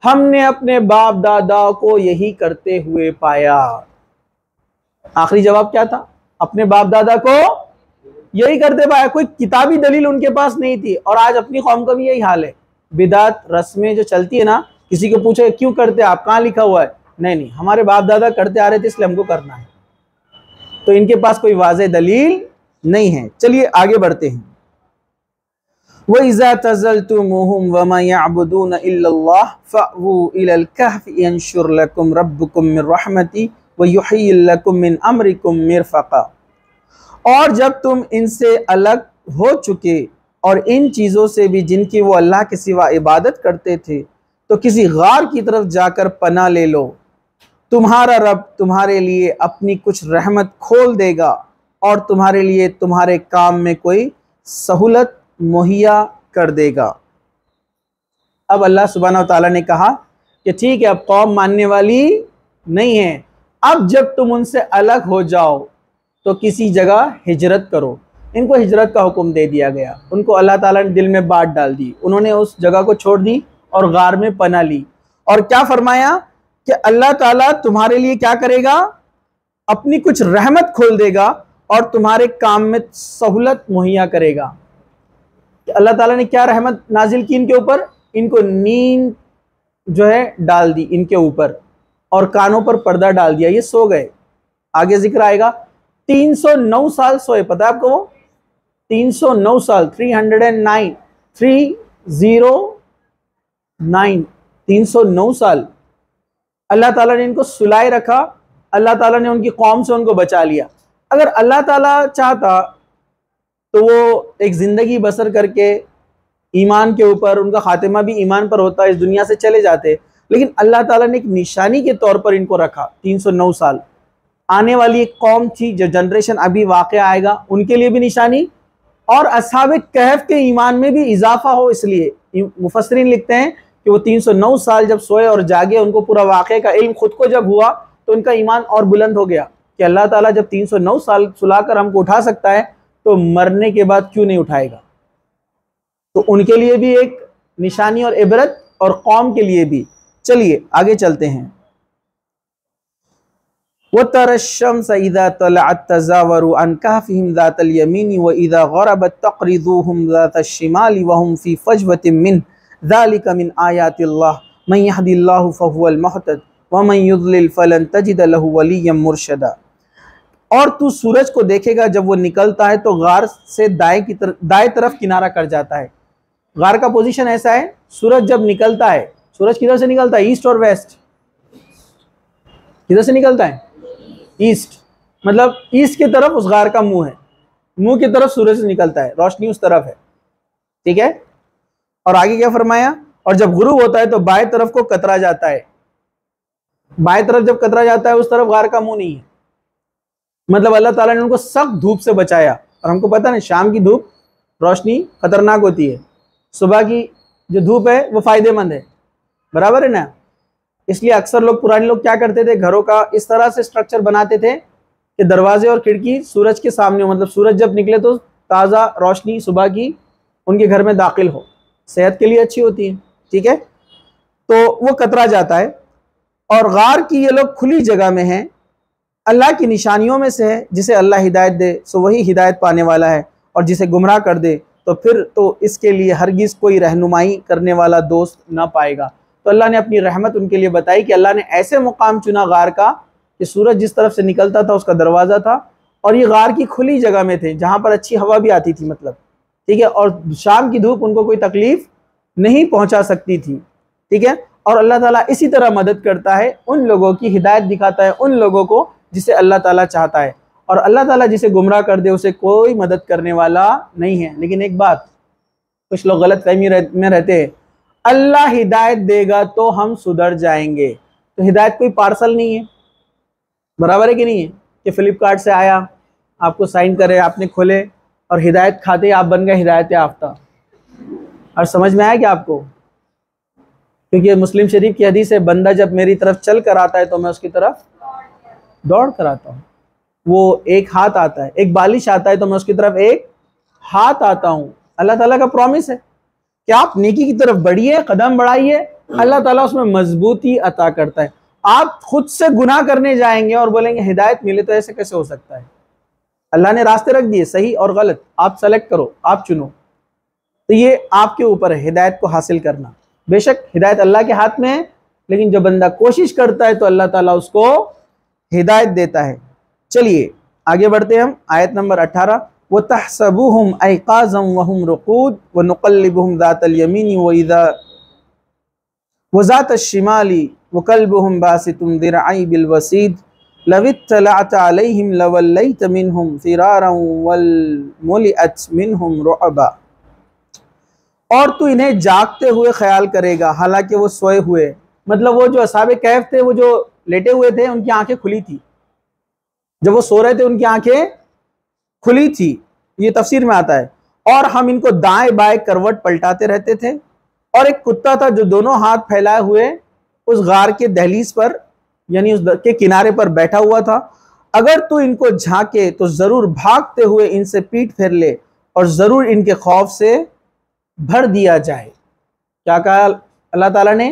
हमने अपने बाप दादा को यही करते हुए पाया। आखिरी जवाब क्या था? अपने बाप दादा को यही करते पाया। कोई किताबी दलील उनके पास नहीं थी। और आज अपनी कौम का भी यही हाल है। बिदात रस्में जो चलती है ना, किसी को पूछे क्यों करते आप, कहाँ लिखा हुआ है? नहीं, हमारे बाप दादा करते आ रहे थे इसलिए हमको करना है। तो इनके पास कोई वाज़ेह दलील नहीं है। चलिए आगे बढ़ते हैं। वइज़ा तज़लतुमुहुम वमा यअबुदून इल्लल्लाह फ़अवू इलल कहफ़ यंशुर लकुम रब्बुकुम मिन रहमती व युहय्यि लकुम मिन अम्रिकुम मिरफ़क़ा। और जब तुम इनसे अलग हो चुके और इन चीज़ों से भी जिनकी वो अल्लाह के सिवा इबादत करते थे, तो किसी गार की तरफ जाकर पनाह ले लो, तुम्हारा रब तुम्हारे लिए अपनी कुछ रहमत खोल देगा और तुम्हारे लिए तुम्हारे काम में कोई सहूलत मुहैया कर देगा। अब अल्लाह सुब्हानहू व तआला ने कहा कि ठीक है, अब कौम मानने वाली नहीं है, अब जब तुम उनसे अलग हो जाओ तो किसी जगह हिजरत करो। इनको हिजरत का हुक्म दे दिया गया, उनको अल्लाह ताला ने दिल में बात डाल दी, उन्होंने उस जगह को छोड़ दी और गार में पनाह ली। और क्या फरमाया कि अल्लाह ताला तुम्हारे लिए क्या करेगा, अपनी कुछ रहमत खोल देगा और तुम्हारे काम में सहूलत मुहैया करेगा। अल्लाह ताला ने क्या रहमत नाजिल की इनके ऊपर, इनको नींद जो है डाल दी इनके ऊपर और कानों पर पर्दा डाल दिया, ये सो गए। आगे जिक्र आएगा 309 साल सोए, पता है आपको वो 309 साल 309 309 साल अल्लाह ताला ने इनको सुलाए रखा, अल्लाह ताला ने उनकी कौम से उनको बचा लिया। अगर अल्लाह ताला चाहता तो वो एक ज़िंदगी बसर करके ईमान के ऊपर, उनका खातिमा भी ईमान पर होता, इस दुनिया से चले जाते, लेकिन अल्लाह ताला ने एक निशानी के तौर पर इनको रखा 309 साल। आने वाली एक कौम थी, जो जनरेशन अभी वाक़या आएगा, उनके लिए भी निशानी, और असहाबे कहफ के ईमान में भी इजाफा हो, इसलिए मुफस्सिरीन लिखते हैं कि वो 309 साल जब सोए और जागे, उनको पूरा वाक़े का इल्म खुद को जब हुआ तो उनका ईमान और बुलंद हो गया कि अल्लाह ताला जब 309 साल सुलाकर हमको उठा सकता है तो मरने के बाद क्यों नहीं उठाएगा। तो उनके लिए भी एक निशानी और इबरत, और कौम के लिए भी। चलिए आगे चलते हैं। वतरशम्स इज़ा तलअत तज़ावरु अन कहफिहिम ज़ातल यमीनी व इज़ा ग़रबत तक़रिज़ुहुम ज़ातश शिमाली व हुम फ़ी फ़जवतिन मिन ज़ालिका मिन आयातिल्लाह मन यहदिल्लाहु फ़हुवल मुहतद व मन युज़लिल फ़लन तजिद लहु वलिय्यन मुरशदा। और तू सूरज को देखेगा जब वो निकलता है तो गार से दाएं तरफ किनारा कर जाता है। गार का पोजीशन ऐसा है, सूरज जब निकलता है, सूरज किधर से निकलता है, ईस्ट और वेस्ट, किधर से निकलता है, ईस्ट, मतलब ईस्ट की तरफ उस गार का मुंह है, मुंह की तरफ सूरज से निकलता है, रोशनी उस तरफ है, ठीक है। और आगे क्या फरमाया, और जब गुरूब होता है तो बाएं तरफ को कतरा जाता है, बाएं तरफ जब कतरा जाता है उस तरफ गार का मुंह नहीं है। मतलब अल्लाह ताला ने उनको सख्त धूप से बचाया, और हमको पता है शाम की धूप रोशनी खतरनाक होती है, सुबह की जो धूप है वो फायदेमंद है, बराबर है ना। इसलिए अक्सर लोग, पुराने लोग क्या करते थे, घरों का इस तरह से स्ट्रक्चर बनाते थे कि दरवाजे और खिड़की सूरज के सामने हो, मतलब सूरज जब निकले तो ताज़ा रोशनी सुबह की उनके घर में दाखिल हो, सेहत के लिए अच्छी होती है, ठीक है। तो वो कतरा जाता है, और गार की ये लोग खुली जगह में हैं, अल्लाह की निशानियों में से है, जिसे अल्लाह हिदायत दे सो वही हिदायत पाने वाला है, और जिसे गुमराह कर दे तो फिर तो इसके लिए हरगिज़ कोई रहनुमाई करने वाला दोस्त ना पाएगा। तो अल्लाह ने अपनी रहमत उनके लिए बताई कि अल्लाह ने ऐसे मुकाम चुना गार का कि सूरज जिस तरफ से निकलता था उसका दरवाज़ा था, और ये गार की खुली जगह में थे जहाँ पर अच्छी हवा भी आती थी, मतलब, ठीक है, और शाम की धूप उनको कोई तकलीफ नहीं पहुँचा सकती थी, ठीक है। और अल्लाह ताला इसी तरह मदद करता है उन लोगों की, हिदायत दिखाता है उन लोगों को जिसे अल्लाह ताला चाहता है, और अल्लाह ताला जिसे गुमराह कर दे उसे कोई मदद करने वाला नहीं है। लेकिन एक बात, कुछ लोग गलत फहमी में रहते हैं, अल्लाह हिदायत देगा तो हम सुधर जाएंगे। तो हिदायत कोई पार्सल नहीं है, बराबर है कि नहीं है, कि फ्लिपकार्ट से आया, आपको साइन करे, आपने खोले और हिदायत खाते आप बन गए हिदायत याफ्ता। और समझ में आया क्या आपको, क्योंकि मुस्लिम शरीफ की हदीस है, बंदा जब मेरी तरफ चल कर आता है तो मैं उसकी तरफ दौड़ कर आता हूँ। वो एक हाथ आता है, एक बालिश आता है तो मैं उसकी तरफ एक हाथ आता हूँ। अल्लाह ताला का प्रॉमिस है कि आप नेकी की तरफ बढ़िए, कदम बढ़ाइए, अल्लाह ताला उसमें मजबूती अता करता है। आप खुद से गुनाह करने जाएंगे और बोलेंगे हिदायत मिले, तो ऐसे कैसे हो सकता है। अल्लाह ने रास्ते रख दिए, सही और गलत, आप सेलेक्ट करो, आप चुनो। तो ये आपके ऊपर है हिदायत को हासिल करना। बेशक हिदायत अल्लाह के हाथ में है, लेकिन जो बंदा कोशिश करता है तो अल्लाह ताला उसको हिदायत देता है। चलिए आगे बढ़ते हैं हम, आयत नंबर 18, व तहसबुहुम ऐकाज़म व हुम रुक़ूद व नुक़ल्लिबुहुम ज़ातल यमीनी व इज़ा व ज़ातश शिमाली व क़ल्बुहुम बासितुन दिरअई बिल वसीद लवित्तलअत अलैहिम लवल्लैत मिनहुम फ़िरारन वल मुलिअत मिनहुम रुअबा। और तू इन्हें जागते हुए ख्याल करेगा हालांकि वो सोए हुए। मतलब वो जो असहाबे कहफ थे, वो जो लेटे हुए थे, उनकी आंखें खुली थी, जब वो सो रहे थे उनकी आंखें खुली थी, ये तफसीर में आता है। और हम इनको दाएं बाएं करवट पलटाते रहते थे। और एक कुत्ता था जो दोनों हाथ फैलाए हुए उस गार के दहलीज पर यानी उस के किनारे पर बैठा हुआ था। अगर तू इनको झांके तो जरूर भागते हुए इनसे पीठ फेर ले और जरूर इनके खौफ से भर दिया जाए। क्या कहा अल्लाह ताला ने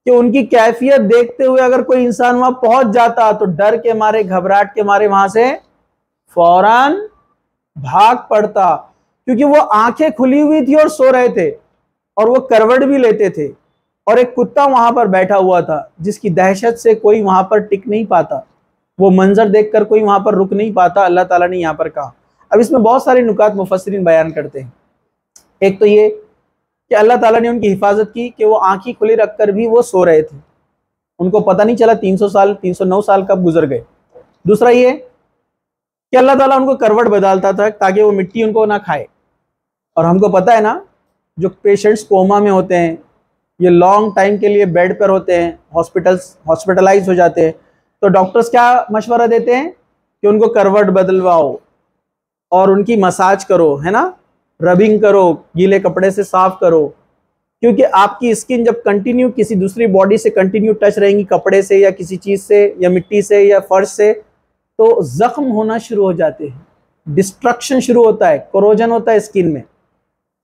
कि उनकी कैफियत देखते हुए अगर कोई इंसान वहां पहुंच जाता तो डर के मारे, घबराहट के मारे वहां से फौरन भाग पड़ता, क्योंकि वो आंखें खुली हुई थी और सो रहे थे और वो करवट भी लेते थे और एक कुत्ता वहां पर बैठा हुआ था जिसकी दहशत से कोई वहां पर टिक नहीं पाता, वो मंजर देखकर कोई वहां पर रुक नहीं पाता। अल्लाह ताला ने यहां पर कहा। अब इसमें बहुत सारे नुकात मुफस्सिरीन बयान करते हैं। एक तो ये कि अल्लाह ताला ने उनकी हिफाजत की कि वो आंखें खुली रखकर भी वो सो रहे थे, उनको पता नहीं चला 300 साल 309 साल कब गुजर गए। दूसरा ये कि अल्लाह ताला उनको करवट बदलता था ताकि वो मिट्टी उनको ना खाए। और हमको पता है ना, जो पेशेंट्स कोमा में होते हैं, ये लॉन्ग टाइम के लिए बेड पर होते हैं, हॉस्पिटलाइज हो जाते हैं, तो डॉक्टर्स क्या मशवरा देते हैं कि उनको करवट बदलवाओ और उनकी मसाज करो, है ना, रबिंग करो, गीले कपड़े से साफ करो, क्योंकि आपकी स्किन जब कंटिन्यू किसी दूसरी बॉडी से कंटिन्यू टच रहेंगी, कपड़े से या किसी चीज़ से या मिट्टी से या फर्श से, तो जख्म होना शुरू हो जाते हैं, डिस्ट्रक्शन शुरू होता है, कोरोजन होता है स्किन में,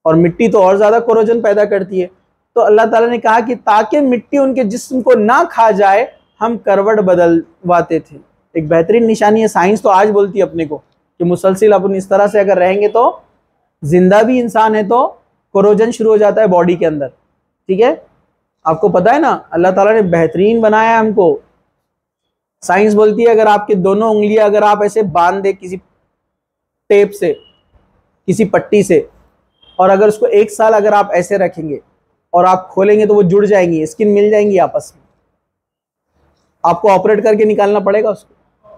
और मिट्टी तो और ज़्यादा कोरोजन पैदा करती है। तो अल्लाह ताला ने कहा कि ताकि मिट्टी उनके जिस्म को ना खा जाए हम करवट बदलवाते थे। एक बेहतरीन निशानी है। साइंस तो आज बोलती है अपने को कि मुसलसिल अपन इस तरह से अगर रहेंगे तो जिंदा भी इंसान है तो कोरोजन शुरू हो जाता है बॉडी के अंदर, ठीक है। आपको पता है ना, अल्लाह ताला ने बेहतरीन बनाया है हमको। साइंस बोलती है अगर आपकी दोनों उंगलियां अगर आप ऐसे बांध दे किसी टेप से, किसी पट्टी से, और अगर उसको 1 साल अगर आप ऐसे रखेंगे और आप खोलेंगे तो वो जुड़ जाएंगी, स्किन मिल जाएंगी आपस में, आपको ऑपरेट करके निकालना पड़ेगा उसको।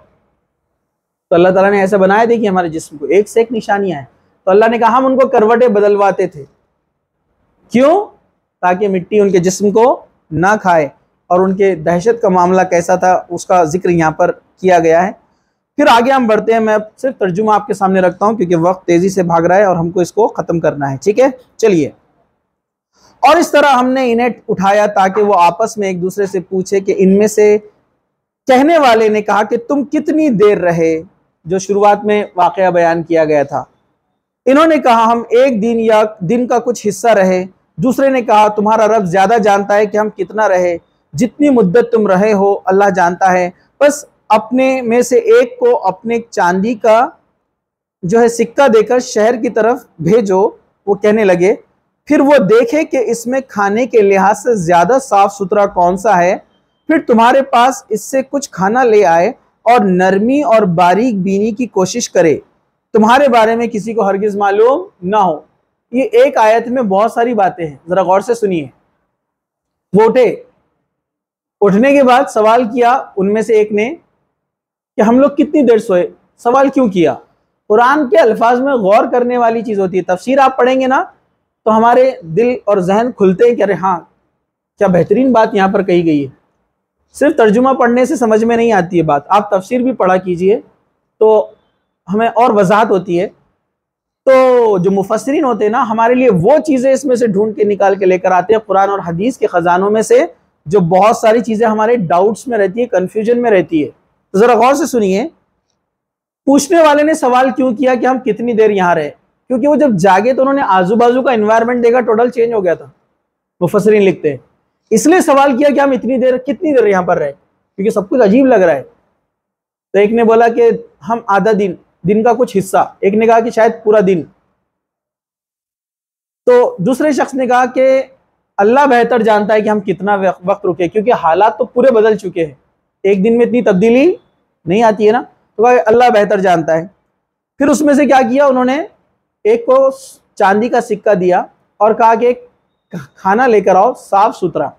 तो अल्लाह ताला ने ऐसा बनाया, देखिए हमारे जिस्म को एक से एक निशानियां हैं। तो अल्लाह ने कहा हम उनको करवटें बदलवाते थे, क्यों? ताकि मिट्टी उनके जिस्म को ना खाए। और उनके दहशत का मामला कैसा था उसका जिक्र यहाँ पर किया गया है। फिर आगे हम बढ़ते हैं। मैं सिर्फ तर्जुमा आपके सामने रखता हूँ क्योंकि वक्त तेजी से भाग रहा है और हमको इसको खत्म करना है, ठीक है। चलिए, और इस तरह हमने इन्हें उठाया ताकि वो आपस में एक दूसरे से पूछे कि इनमें से कहने वाले ने कहा कि तुम कितनी देर रहे, जो शुरुआत में वाकया बयान किया गया था। इन्होंने कहा हम 1 दिन या दिन का कुछ हिस्सा रहे। दूसरे ने कहा तुम्हारा रब ज्यादा जानता है कि हम कितना रहे, जितनी मुद्दत तुम रहे हो अल्लाह जानता है। बस अपने में से एक को अपने चांदी का जो है सिक्का देकर शहर की तरफ भेजो। वो कहने लगे फिर वो देखे कि इसमें खाने के लिहाज से ज्यादा साफ सुथरा कौन सा है, फिर तुम्हारे पास इससे कुछ खाना ले आए और नरमी और बारीक बीनी की कोशिश करे, तुम्हारे बारे में किसी को हरगिज मालूम ना हो। ये एक आयत में बहुत सारी बातें हैं, जरा गौर से सुनिए। वो उठने के बाद सवाल किया उनमें से एक ने कि हम लोग कितनी देर सोए। सवाल क्यों किया? कुरान के अल्फाज में गौर करने वाली चीज होती है। तफसीर आप पढ़ेंगे ना तो हमारे दिल और जहन खुलते हैं कि अरे हाँ, क्या बेहतरीन बात यहाँ पर कही गई है। सिर्फ तर्जुमा पढ़ने से समझ में नहीं आती है बात, आप तफसीर भी पढ़ा कीजिए तो हमें और वजाहत होती है। तो जो मुफस्सिरीन होते हैं ना, हमारे लिए वो चीज़ें इसमें से ढूंढ के निकाल के लेकर आते हैं कुरान और हदीस के ख़जानों में से, जो बहुत सारी चीज़ें हमारे डाउट्स में रहती है, कन्फ्यूजन में रहती है। तो ज़रा गौर से सुनिए। पूछने वाले ने सवाल क्यों किया कि हम कितनी देर यहाँ रहे? क्योंकि वो जब जागे तो उन्होंने आजू बाजू का एनवायरनमेंट देखा, टोटल चेंज हो गया था। मुफस्सिरीन लिखते हैं इसलिए सवाल किया कि हम कितनी देर यहाँ पर रहे, क्योंकि सब कुछ अजीब लग रहा है। तो एक ने बोला कि हम आधा दिन का कुछ हिस्सा, एक ने कहा कि शायद पूरा दिन। तो दूसरे शख्स ने कहा कि अल्लाह बेहतर जानता है कि हम कितना वक्त रुके, क्योंकि हालात तो पूरे बदल चुके हैं, एक दिन में इतनी तब्दीली नहीं आती है ना। तो कहा अल्लाह बेहतर जानता है। फिर उसमें से क्या किया उन्होंने, एक को चांदी का सिक्का दिया और कहा कि खाना लेकर आओ साफ सुथरा।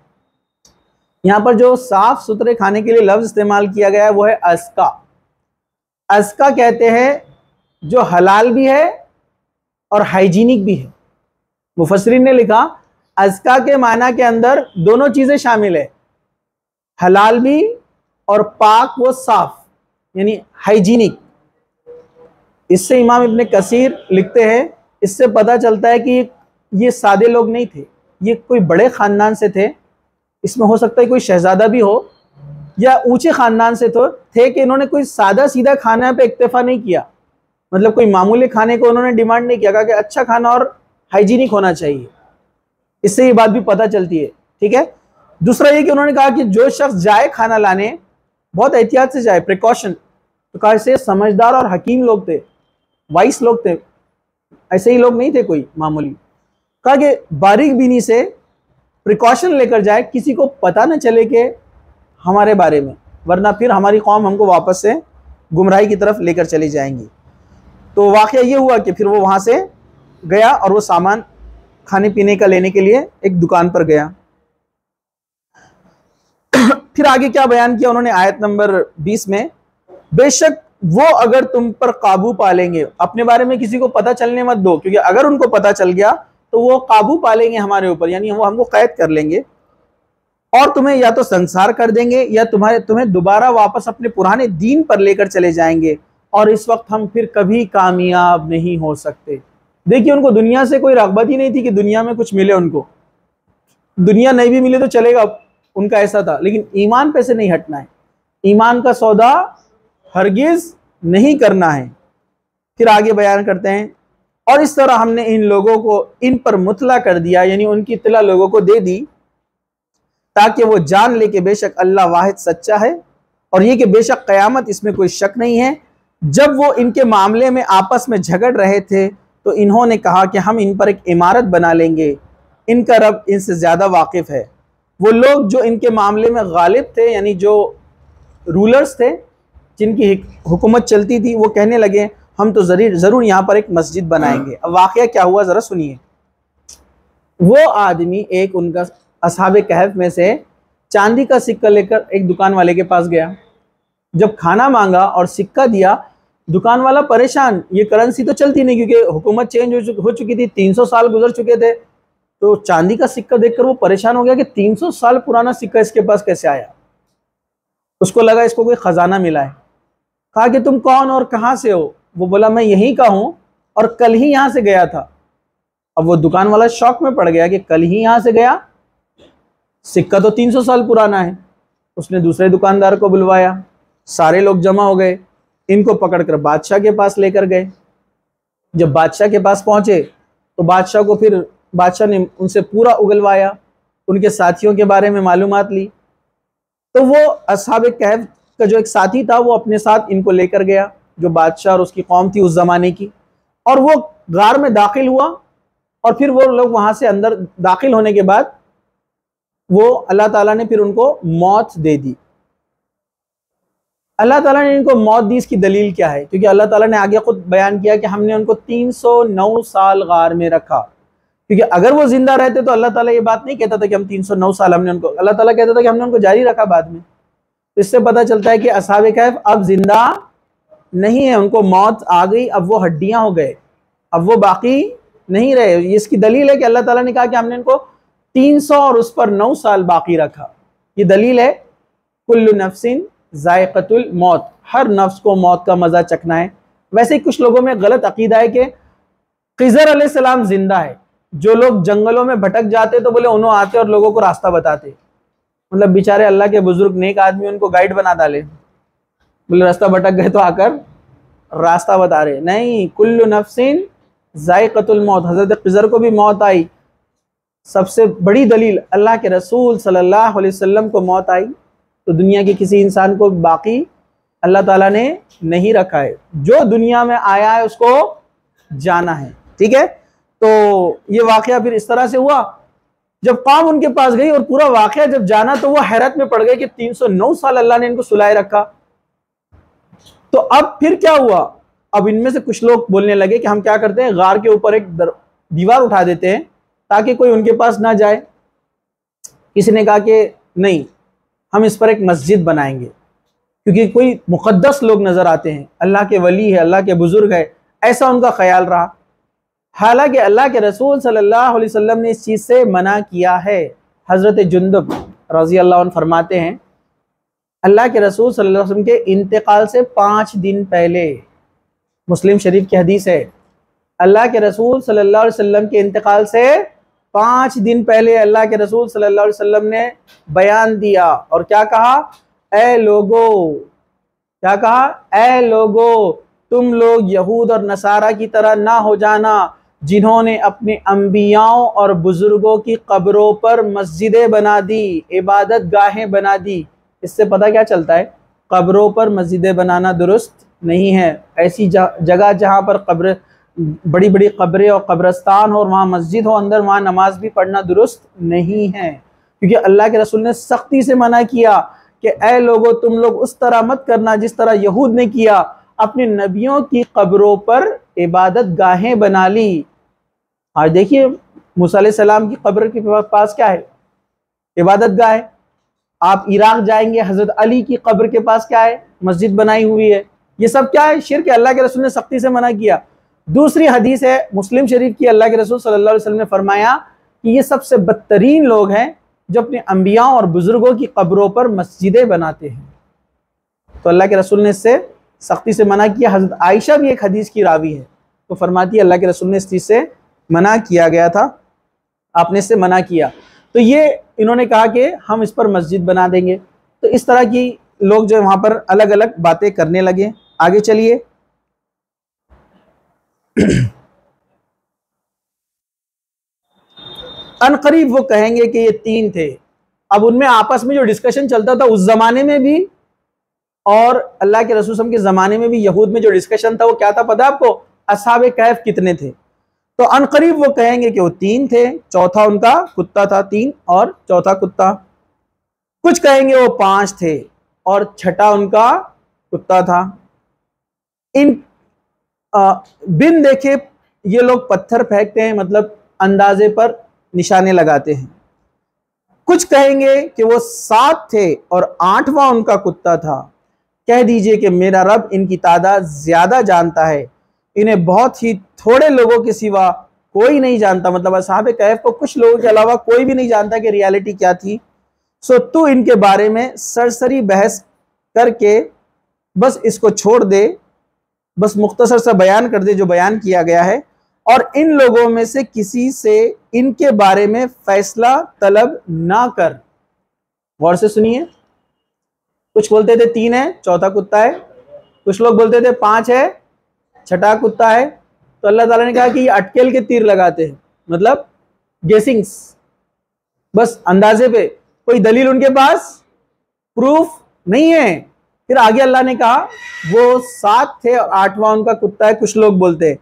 यहाँ पर जो साफ सुथरे खाने के लिए लफ्ज इस्तेमाल किया गया है वो है अस्का। अस्का कहते हैं जो हलाल भी है और हाइजीनिक भी है। मुफस्सिरीन ने लिखा अस्का के माना के अंदर दोनों चीजें शामिल है, हलाल भी और पाक वो साफ यानी हाइजीनिक। इससे इमाम इब्ने कसीर लिखते हैं इससे पता चलता है कि ये सादे लोग नहीं थे, ये कोई बड़े ख़ानदान से थे। इसमें हो सकता है कोई शहजादा भी हो या ऊंचे ख़ानदान से तो थे कि इन्होंने कोई सादा सीधा खाना पे इक्तफा नहीं किया, मतलब कोई मामूली खाने को उन्होंने डिमांड नहीं किया, कहा कि अच्छा खाना और हाइजीनिक होना चाहिए। इससे ये बात भी पता चलती है। ठीक है, दूसरा ये कि उन्होंने कहा कि जो शख्स जाए खाना लाने बहुत एहतियात से जाए, प्रिकॉशन। तो कहा ऐसे समझदार और हकीम लोग थे, वाइस लोग थे, ऐसे ही लोग नहीं थे कोई मामूली। कहा कि बारीक बीनी से प्रिकॉशन लेकर जाए, किसी को पता न चले कि हमारे बारे में, वरना फिर हमारी कौम हमको वापस से गुमराही की तरफ लेकर चली जाएंगी। तो वाक़या ये हुआ कि फिर वो वहाँ से गया और वो सामान खाने पीने का लेने के लिए एक दुकान पर गया। फिर आगे क्या बयान किया उन्होंने आयत नंबर 20 में, बेशक वो अगर तुम पर काबू पा लेंगे, अपने बारे में किसी को पता चलने मत दो, क्योंकि अगर उनको पता चल गया तो वो काबू पा लेंगे हमारे ऊपर, यानी वो हमको कैद कर लेंगे और तुम्हें या तो संसार कर देंगे या तुम्हें दोबारा वापस अपने पुराने दीन पर लेकर चले जाएंगे, और इस वक्त हम फिर कभी कामयाब नहीं हो सकते। देखिए, उनको दुनिया से कोई रग़बत ही नहीं थी कि दुनिया में कुछ मिले उनको, दुनिया नहीं भी मिले तो चलेगा, उनका ऐसा था। लेकिन ईमान पे से नहीं हटना है, ईमान का सौदा हरगिज नहीं करना है। फिर आगे बयान करते हैं, और इस तरह हमने इन लोगों को इन पर मुतला कर दिया, यानी उनकी इत्तला लोगों को दे दी, ताकि वो जान ले कि बेशक अल्लाह वाहिद सच्चा है, और ये कि बेशक क़यामत इसमें कोई शक नहीं है। जब वो इनके मामले में आपस में झगड़ रहे थे तो इन्होंने कहा कि हम इन पर एक इमारत बना लेंगे, इनका रब इनसे ज़्यादा वाकिफ़ है। वो लोग जो इनके मामले में गालिब थे, यानी जो रूलर्स थे जिनकी हुकूमत चलती थी, वो कहने लगे हम तो ज़रूर यहाँ पर एक मस्जिद बनाएंगे। अब वाक़या क्या हुआ ज़रा सुनिए। वो आदमी, एक उनका असहाबे कहफ में से, चांदी का सिक्का लेकर एक दुकान वाले के पास गया। जब खाना मांगा और सिक्का दिया, दुकान वाला परेशान, ये करेंसी तो चलती नहीं क्योंकि हुकूमत चेंज हो चुकी थी, 300 साल गुजर चुके थे। तो चांदी का सिक्का देखकर वो परेशान हो गया कि 300 साल पुराना सिक्का इसके पास कैसे आया। उसको लगा इसको कोई खजाना मिला है। कहा कि तुम कौन और कहाँ से हो? वो बोला मैं यहीं का हूँ और कल ही यहाँ से गया था। अब वो दुकान वाला शौक में पड़ गया कि कल ही यहाँ से गया, सिक्का तो 300 साल पुराना है। उसने दूसरे दुकानदार को बुलवाया, सारे लोग जमा हो गए, इनको पकड़कर बादशाह के पास लेकर गए। जब बादशाह के पास पहुंचे तो बादशाह को फिर बादशाह ने उनसे पूरा उगलवाया, उनके साथियों के बारे में मालूमात ली। तो वो असहाबे कहफ का जो एक साथी था वो अपने साथ इनको लेकर गया, जो बादशाह और उसकी कौम थी उस ज़माने की, और वो गार में दाखिल हुआ। और फिर वो लोग वहाँ से अंदर दाखिल होने के बाद वो अल्लाह ताला ने फिर उनको मौत दे दी। अल्लाह ताला ने इनको मौत दी, इसकी दलील क्या है? क्योंकि अल्लाह ताला ने आगे खुद बयान किया कि हमने उनको 309 साल गार में रखा। क्योंकि अगर वो जिंदा रहते तो अल्लाह ताला ये बात नहीं कहता था कि हम 309 साल हमने उनको, अल्लाह ताला कहता था कि हमने उनको जारी रखा बाद में। तो इससे पता चलता है कि असहाबे कहफ अब जिंदा नहीं है, उनको मौत आ गई, अब वो हड्डियां हो गए, अब वो बाकी नहीं रहे। इसकी दलील है कि अल्लाह ताला ने कहा कि हमने इनको 300 और उस पर 9 साल बाकी रखा। ये दलील है कुल्लु नफ्सिन जायक़तुल मौत, हर नफ्स को मौत का मज़ा चखना है। वैसे ही कुछ लोगों में गलत अकीदा है कि खिज़र अलैहिस्सलाम जिंदा है। जो लोग जंगलों में भटक जाते तो बोले उन्होंने आते और लोगों को रास्ता बताते, मतलब बेचारे अल्लाह के बुजुर्ग नेक आदमी उनको गाइड बना डाले, बोले रास्ता भटक गए तो आकर रास्ता बता रहे। नहीं, कुल्लु नफ्सिन जायक़तुल मौत, हज़रत खिज़र को भी मौत आई। सबसे बड़ी दलील अल्लाह के रसूल सल्लल्लाहु अलैहि वसल्लम को मौत आई, तो दुनिया के किसी इंसान को बाकी अल्लाह ताला ने नहीं रखा है। जो दुनिया में आया है उसको जाना है। ठीक है, तो ये वाक़या फिर इस तरह से हुआ। जब कौम उनके पास गई और पूरा वाक़या जब जाना तो वो हैरत में पड़ गए कि 309 साल अल्लाह ने इनको सुलाए रखा। तो अब फिर क्या हुआ? अब इनमें से कुछ लोग बोलने लगे कि हम क्या करते हैं, गार के ऊपर एक दीवार उठा देते हैं ताकि कोई उनके पास ना जाए। किसी ने कहा कि नहीं, हम इस पर एक मस्जिद बनाएंगे, क्योंकि कोई मुक़द्दस लोग नज़र आते हैं, अल्लाह के वली है, अल्लाह के बुज़ुर्ग है, ऐसा उनका ख्याल रहा। हालांकि अल्लाह के रसूल सल्लल्लाहु अलैहि वसल्लम ने इस चीज़ से मना किया है। हज़रत जुंदब रज़ी अल्लाह अन्हु फरमाते हैं, अल्लाह के रसूल सल्लल्लाहु अलैहि वसल्लम के इंतकाल से 5 दिन पहले, मुस्लिम शरीफ की हदीस है, अल्लाह के रसूल सल्लल्लाहु अलैहि वसल्लम के इंतकाल से 5 दिन पहले अल्लाह के रसूल सल्लल्लाहु अलैहि वसल्लम ने बयान दिया और क्या कहा, ए लोगो, क्या कहा, ए लोगो, तुम लोग यहूद और नसारा की तरह ना हो जाना जिन्होंने अपने अंबियाओं और बुजुर्गों की कब्रों पर मस्जिदें बना दी, इबादत गाहें बना दी। इससे पता क्या चलता है, कब्रों पर मस्जिदें बनाना दुरुस्त नहीं है। ऐसी जगह जहाँ पर कब्र, बड़ी बड़ी कब्रें और कब्रस्तान हो और वहाँ मस्जिद हो अंदर, वहाँ नमाज भी पढ़ना दुरुस्त नहीं है, क्योंकि अल्लाह के रसूल ने सख्ती से मना किया कि ए लोगों, तुम लोग उस तरह मत करना जिस तरह यहूद ने किया, अपने नबियों की कब्रों पर इबादत गाहें बना ली। आज देखिए मूसा अलैहिस्सलाम की कब्र के पास क्या है, इबादत गाह है। आप इराक जाएंगे, हजरत अली की कब्र के पास क्या है, मस्जिद बनाई हुई है। ये सब क्या है, शिर्क है। अल्लाह के रसूल ने सख्ती से मना किया। दूसरी हदीस है मुस्लिम शरीफ की, अल्लाह के रसूल सल्लल्लाहु अलैहि वसल्लम ने फरमाया कि ये सबसे बदतरीन लोग हैं जो अपने अंबियाओं और बुजुर्गों की कब्रों पर मस्जिदें बनाते हैं। तो अल्लाह के रसूल ने इससे सख्ती से मना किया। हजरत आयशा भी एक हदीस की रावी है, तो फरमाती है अल्लाह के रसूल ने इस चीज़ से मना किया गया था, आपने इससे मना किया। तो ये इन्होंने कहा कि हम इस पर मस्जिद बना देंगे। तो इस तरह की लोग जो वहाँ पर अलग अलग बातें करने लगे। आगे चलिए। अनकरीब वो कहेंगे कि ये 3 थे। अब उनमें आपस में जो डिस्कशन चलता था उस जमाने में भी और अल्लाह के रसूल के ज़माने में भी, यहूद में जो डिस्कशन था वो क्या था पता है आपको, असहाबे कहफ कितने थे। तो अनकरीब वो कहेंगे कि वो 3 थे, चौथा उनका कुत्ता था, 3 और चौथा कुत्ता। कुछ कहेंगे वो 5 थे और छठा उनका कुत्ता था। इन बिन देखे ये लोग पत्थर फेंकते हैं, मतलब अंदाजे पर निशाने लगाते हैं। कुछ कहेंगे कि वो 7 थे और 8वां उनका कुत्ता था। कह दीजिए कि मेरा रब इनकी तादाद ज्यादा जानता है, इन्हें बहुत ही थोड़े लोगों के सिवा कोई नहीं जानता। मतलब असहाबे कहफ को कुछ लोगों के अलावा कोई भी नहीं जानता कि रियलिटी क्या थी। सो तू इनके बारे में सरसरी बहस करके बस इसको छोड़ दे, बस मुख्तसर सा बयान कर दे जो बयान किया गया है, और इन लोगों में से किसी से इनके बारे में फैसला तलब ना कर। गौर से सुनिए, कुछ बोलते थे 3 है, चौथा कुत्ता है। कुछ लोग बोलते थे 5 है, छठा कुत्ता है। तो अल्लाह ताला ने कहा कि ये अटकेल के तीर लगाते हैं, मतलब गेसिंग्स, बस अंदाजे पे, कोई दलील उनके पास प्रूफ नहीं है। फिर आगे अल्लाह ने कहा वो 7 थे और 8वां उनका कुत्ता है, कुछ लोग बोलते हैं।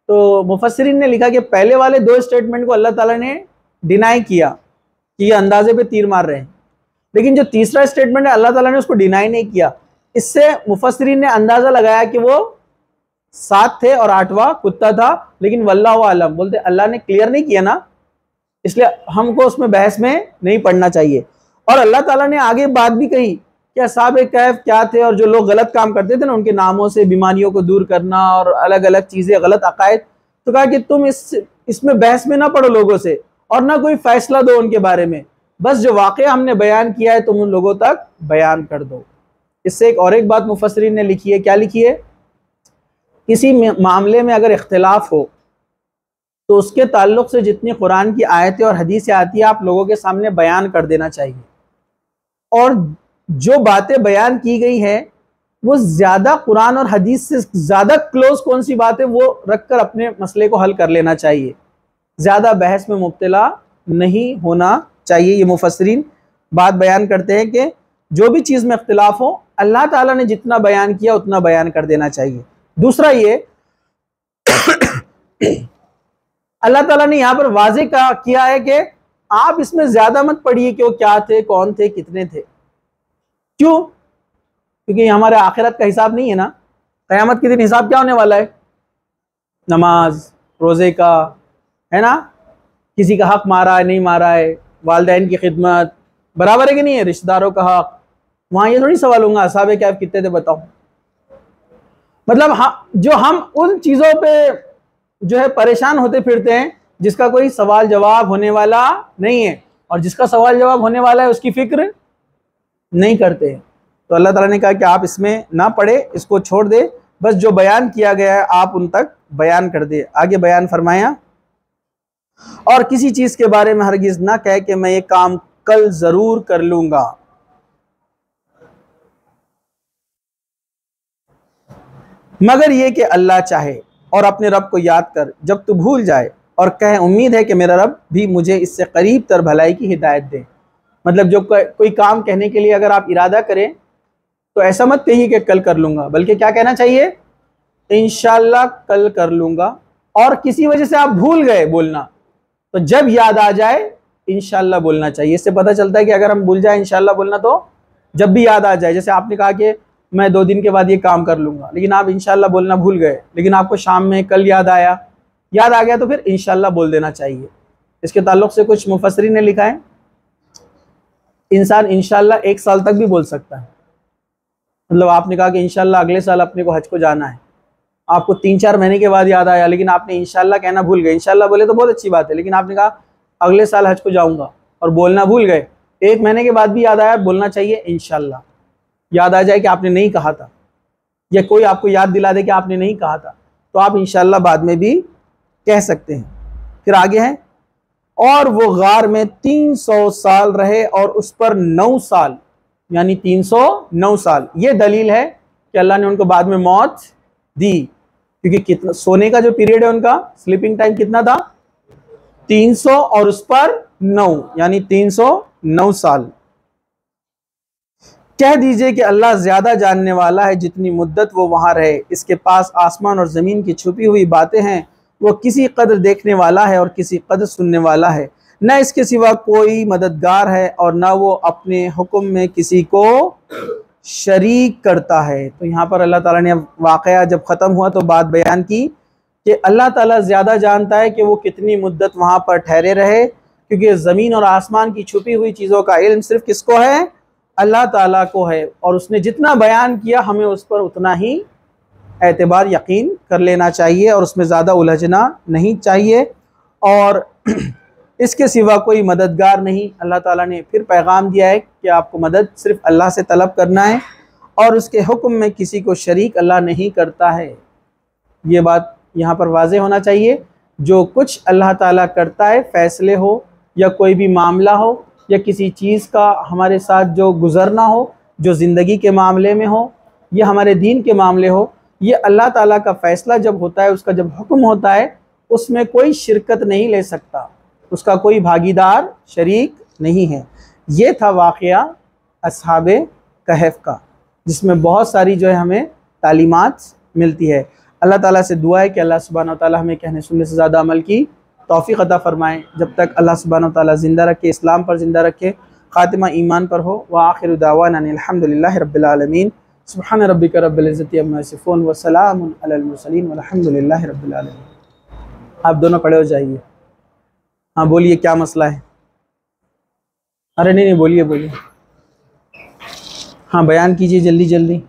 तो मुफस्सिरीन ने लिखा कि पहले वाले 2 स्टेटमेंट को अल्लाह ताला ने डिनाई किया कि ये अंदाजे पे तीर मार रहे हैं, लेकिन जो तीसरा स्टेटमेंट है अल्लाह ताला ने उसको डिनाई नहीं किया। इससे मुफस्सिरीन ने अंदाजा लगाया कि वो 7 थे और 8वां कुत्ता था, लेकिन वल्लाहु आलम, बोलते अल्लाह ने क्लियर नहीं किया ना, इसलिए हमको उसमें बहस में नहीं पड़ना चाहिए। और अल्लाह ताला ने आगे बात भी कही कि असहाबे कहफ क्या थे और जो लोग गलत काम करते थे ना, उनके नामों से बीमारियों को दूर करना और अलग अलग चीजें, गलत अकायद। तो कहा कि तुम इसमें बहस में ना पड़ो लोगों से और ना कोई फैसला दो उनके बारे में, बस जो वाकया हमने बयान किया है तुम उन लोगों तक बयान कर दो। इससे एक बात मुफस्सिरीन ने लिखी है, क्या लिखी है, किसी मामले में अगर इख्तिलाफ हो तो उसके ताल्लुक से जितनी कुरान की आयतें और हदीसें आती है आप लोगों के सामने बयान कर देना चाहिए, और जो बातें बयान की गई हैं वो ज़्यादा कुरान और हदीस से ज़्यादा क्लोज कौन सी बात है वो रखकर अपने मसले को हल कर लेना चाहिए। ज़्यादा बहस में मुब्तला नहीं होना चाहिए। ये मुफस्सिरीन बात बयान करते हैं कि जो भी चीज़ में इख्तिलाफ हो, अल्लाह ताला ने जितना बयान किया उतना बयान कर देना चाहिए। दूसरा ये अल्लाह ताला ने यहाँ पर वाज़ेह किया है कि आप इसमें ज़्यादा मत पढ़िए कि वो क्या थे, कौन थे, कितने थे। क्यों? क्योंकि हमारे आखिरत का हिसाब नहीं है ना। क़यामत के दिन हिसाब क्या होने वाला है, नमाज रोज़े का, है ना, किसी का हक मारा है नहीं मारा है, वालिदैन की खिदमत बराबर है कि नहीं है, रिश्तेदारों का हक। वहाँ ये थोड़ी सवाल होगा असहाबे कहफ कितने थे बताओ। मतलब जो हम उन चीज़ों पे जो है परेशान होते फिरते हैं जिसका कोई सवाल जवाब होने वाला नहीं है, और जिसका सवाल जवाब होने वाला है उसकी फिक्र नहीं करते हैं। तो अल्लाह ताला ने कहा कि आप इसमें ना पढ़े, इसको छोड़ दे, बस जो बयान किया गया है आप उन तक बयान कर दे। आगे बयान फरमाया, और किसी चीज के बारे में हरगिज ना कहे कि मैं ये काम कल जरूर कर लूंगा, मगर ये कि अल्लाह चाहे। और अपने रब को याद कर जब तू भूल जाए, और कहे उम्मीद है कि मेरा रब भी मुझे इससे करीब तर भलाई की हिदायत दे। मतलब जो कोई काम कहने के लिए अगर आप इरादा करें तो ऐसा मत कहिए कि कल कर लूंगा, बल्कि क्या कहना चाहिए, इंशाल्लाह कल कर लूंगा। और किसी वजह से आप भूल गए बोलना, तो जब याद आ जाए इंशाल्लाह बोलना चाहिए। इससे पता चलता है कि अगर हम भूल जाए इंशाल्लाह बोलना, तो जब भी याद आ जाए, जैसे आपने कहा कि मैं 2 दिन के बाद ये काम कर लूंगा, लेकिन आप इंशाल्लाह बोलना भूल गए, लेकिन आपको शाम में कल याद आ गया तो फिर इंशाल्लाह बोल देना चाहिए। इसके ताल्लुक से कुछ मुफस्सिरीन ने लिखा है, इंसान इंशाल्लाह 1 साल तक भी बोल सकता है। मतलब आपने कहा कि इंशाल्लाह अगले साल अपने को हज को जाना है, आपको 3-4 महीने के बाद याद आया, लेकिन आपने इंशाल्लाह कहना भूल गए। इंशाल्लाह बोले तो बहुत अच्छी बात है, लेकिन आपने कहा अगले साल हज को जाऊंगा और बोलना भूल गए, 1 महीने के बाद भी याद आया, बोलना चाहिए इंशाल्लाह। याद आ जाए कि आपने नहीं कहा था, या कोई आपको याद दिला दे कि आपने नहीं कहा था, तो आप इंशाल्लाह बाद में भी कह सकते हैं। फिर आगे है, और वो गार में 300 साल रहे और उस पर 9 साल, यानी 309 साल। ये दलील है कि अल्लाह ने उनको बाद में मौत दी, क्योंकि कितना सोने का जो पीरियड है उनका स्लीपिंग टाइम कितना था, 300 और उस पर 9, यानी 309 साल। कह दीजिए कि अल्लाह ज्यादा जानने वाला है जितनी मुद्दत वो वहां रहे। इसके पास आसमान और जमीन की छुपी हुई बातें हैं। वो किसी कदर देखने वाला है और किसी कदर सुनने वाला है। न इसके सिवा कोई मददगार है और न वो अपने हुक्म में किसी को शरीक करता है। तो यहाँ पर अल्लाह ताला ने वाक़या जब ख़त्म हुआ तो बात बयान की कि अल्लाह ताला ज़्यादा जानता है कि वो कितनी मुद्दत वहाँ पर ठहरे रहे, क्योंकि ज़मीन और आसमान की छुपी हुई चीज़ों का इल्म सिर्फ किसको है, अल्लाह ताला को है। और उसने जितना बयान किया हमें उस पर उतना ही एतबार यकीन कर लेना चाहिए और उसमें ज़्यादा उलझना नहीं चाहिए। और इसके सिवा कोई मददगार नहीं। अल्लाह ताला ने फिर पैगाम दिया है कि आपको मदद सिर्फ अल्लाह से तलब करना है और उसके हुक्म में किसी को शरीक अल्लाह नहीं करता है। ये बात यहाँ पर वाज़ेह होना चाहिए। जो कुछ अल्लाह ताला करता है, फ़ैसले हो या कोई भी मामला हो या किसी चीज़ का हमारे साथ जो गुज़रना हो, जो ज़िंदगी के मामले में हो या हमारे दीन के मामले हो, ये अल्लाह ताला का फ़ैसला जब होता है, उसका जब हुक्म होता है, उसमें कोई शिरकत नहीं ले सकता, उसका कोई भागीदार शरीक नहीं है। ये था वाक़या अस्हाबे कहफ़ का, जिसमें बहुत सारी जो है हमें तालीमात मिलती है। अल्लाह ताला से दुआ है कि अल्लाह सुब्हानहू व तआला हमें कहने सुनने से ज़्यादा अमल की तौफ़ीक़ अता फ़रमाएँ। जब तक अल्लाह सुब्हानहू व तआला ज़िंदा रखे, इस्लाम पर ज़िंदा रखे, ख़ातिमा ईमान पर हो। व आखिरु दावाना अनिल हम्दुलिल्लाहि रब्बिल आलमीन। सुब्हान रब्बिका रब्बिल इज़्ज़ति अम्मा यसिफ़ून व सलामुन अलल मुरसलीन वल्हम्दुलिल्लाहि रब्बिल आलमीन। आप दोनों खड़े हो जाइए। हाँ बोलिए, क्या मसला है? अरे नहीं बोलिए। हाँ बयान कीजिए जल्दी जल्दी।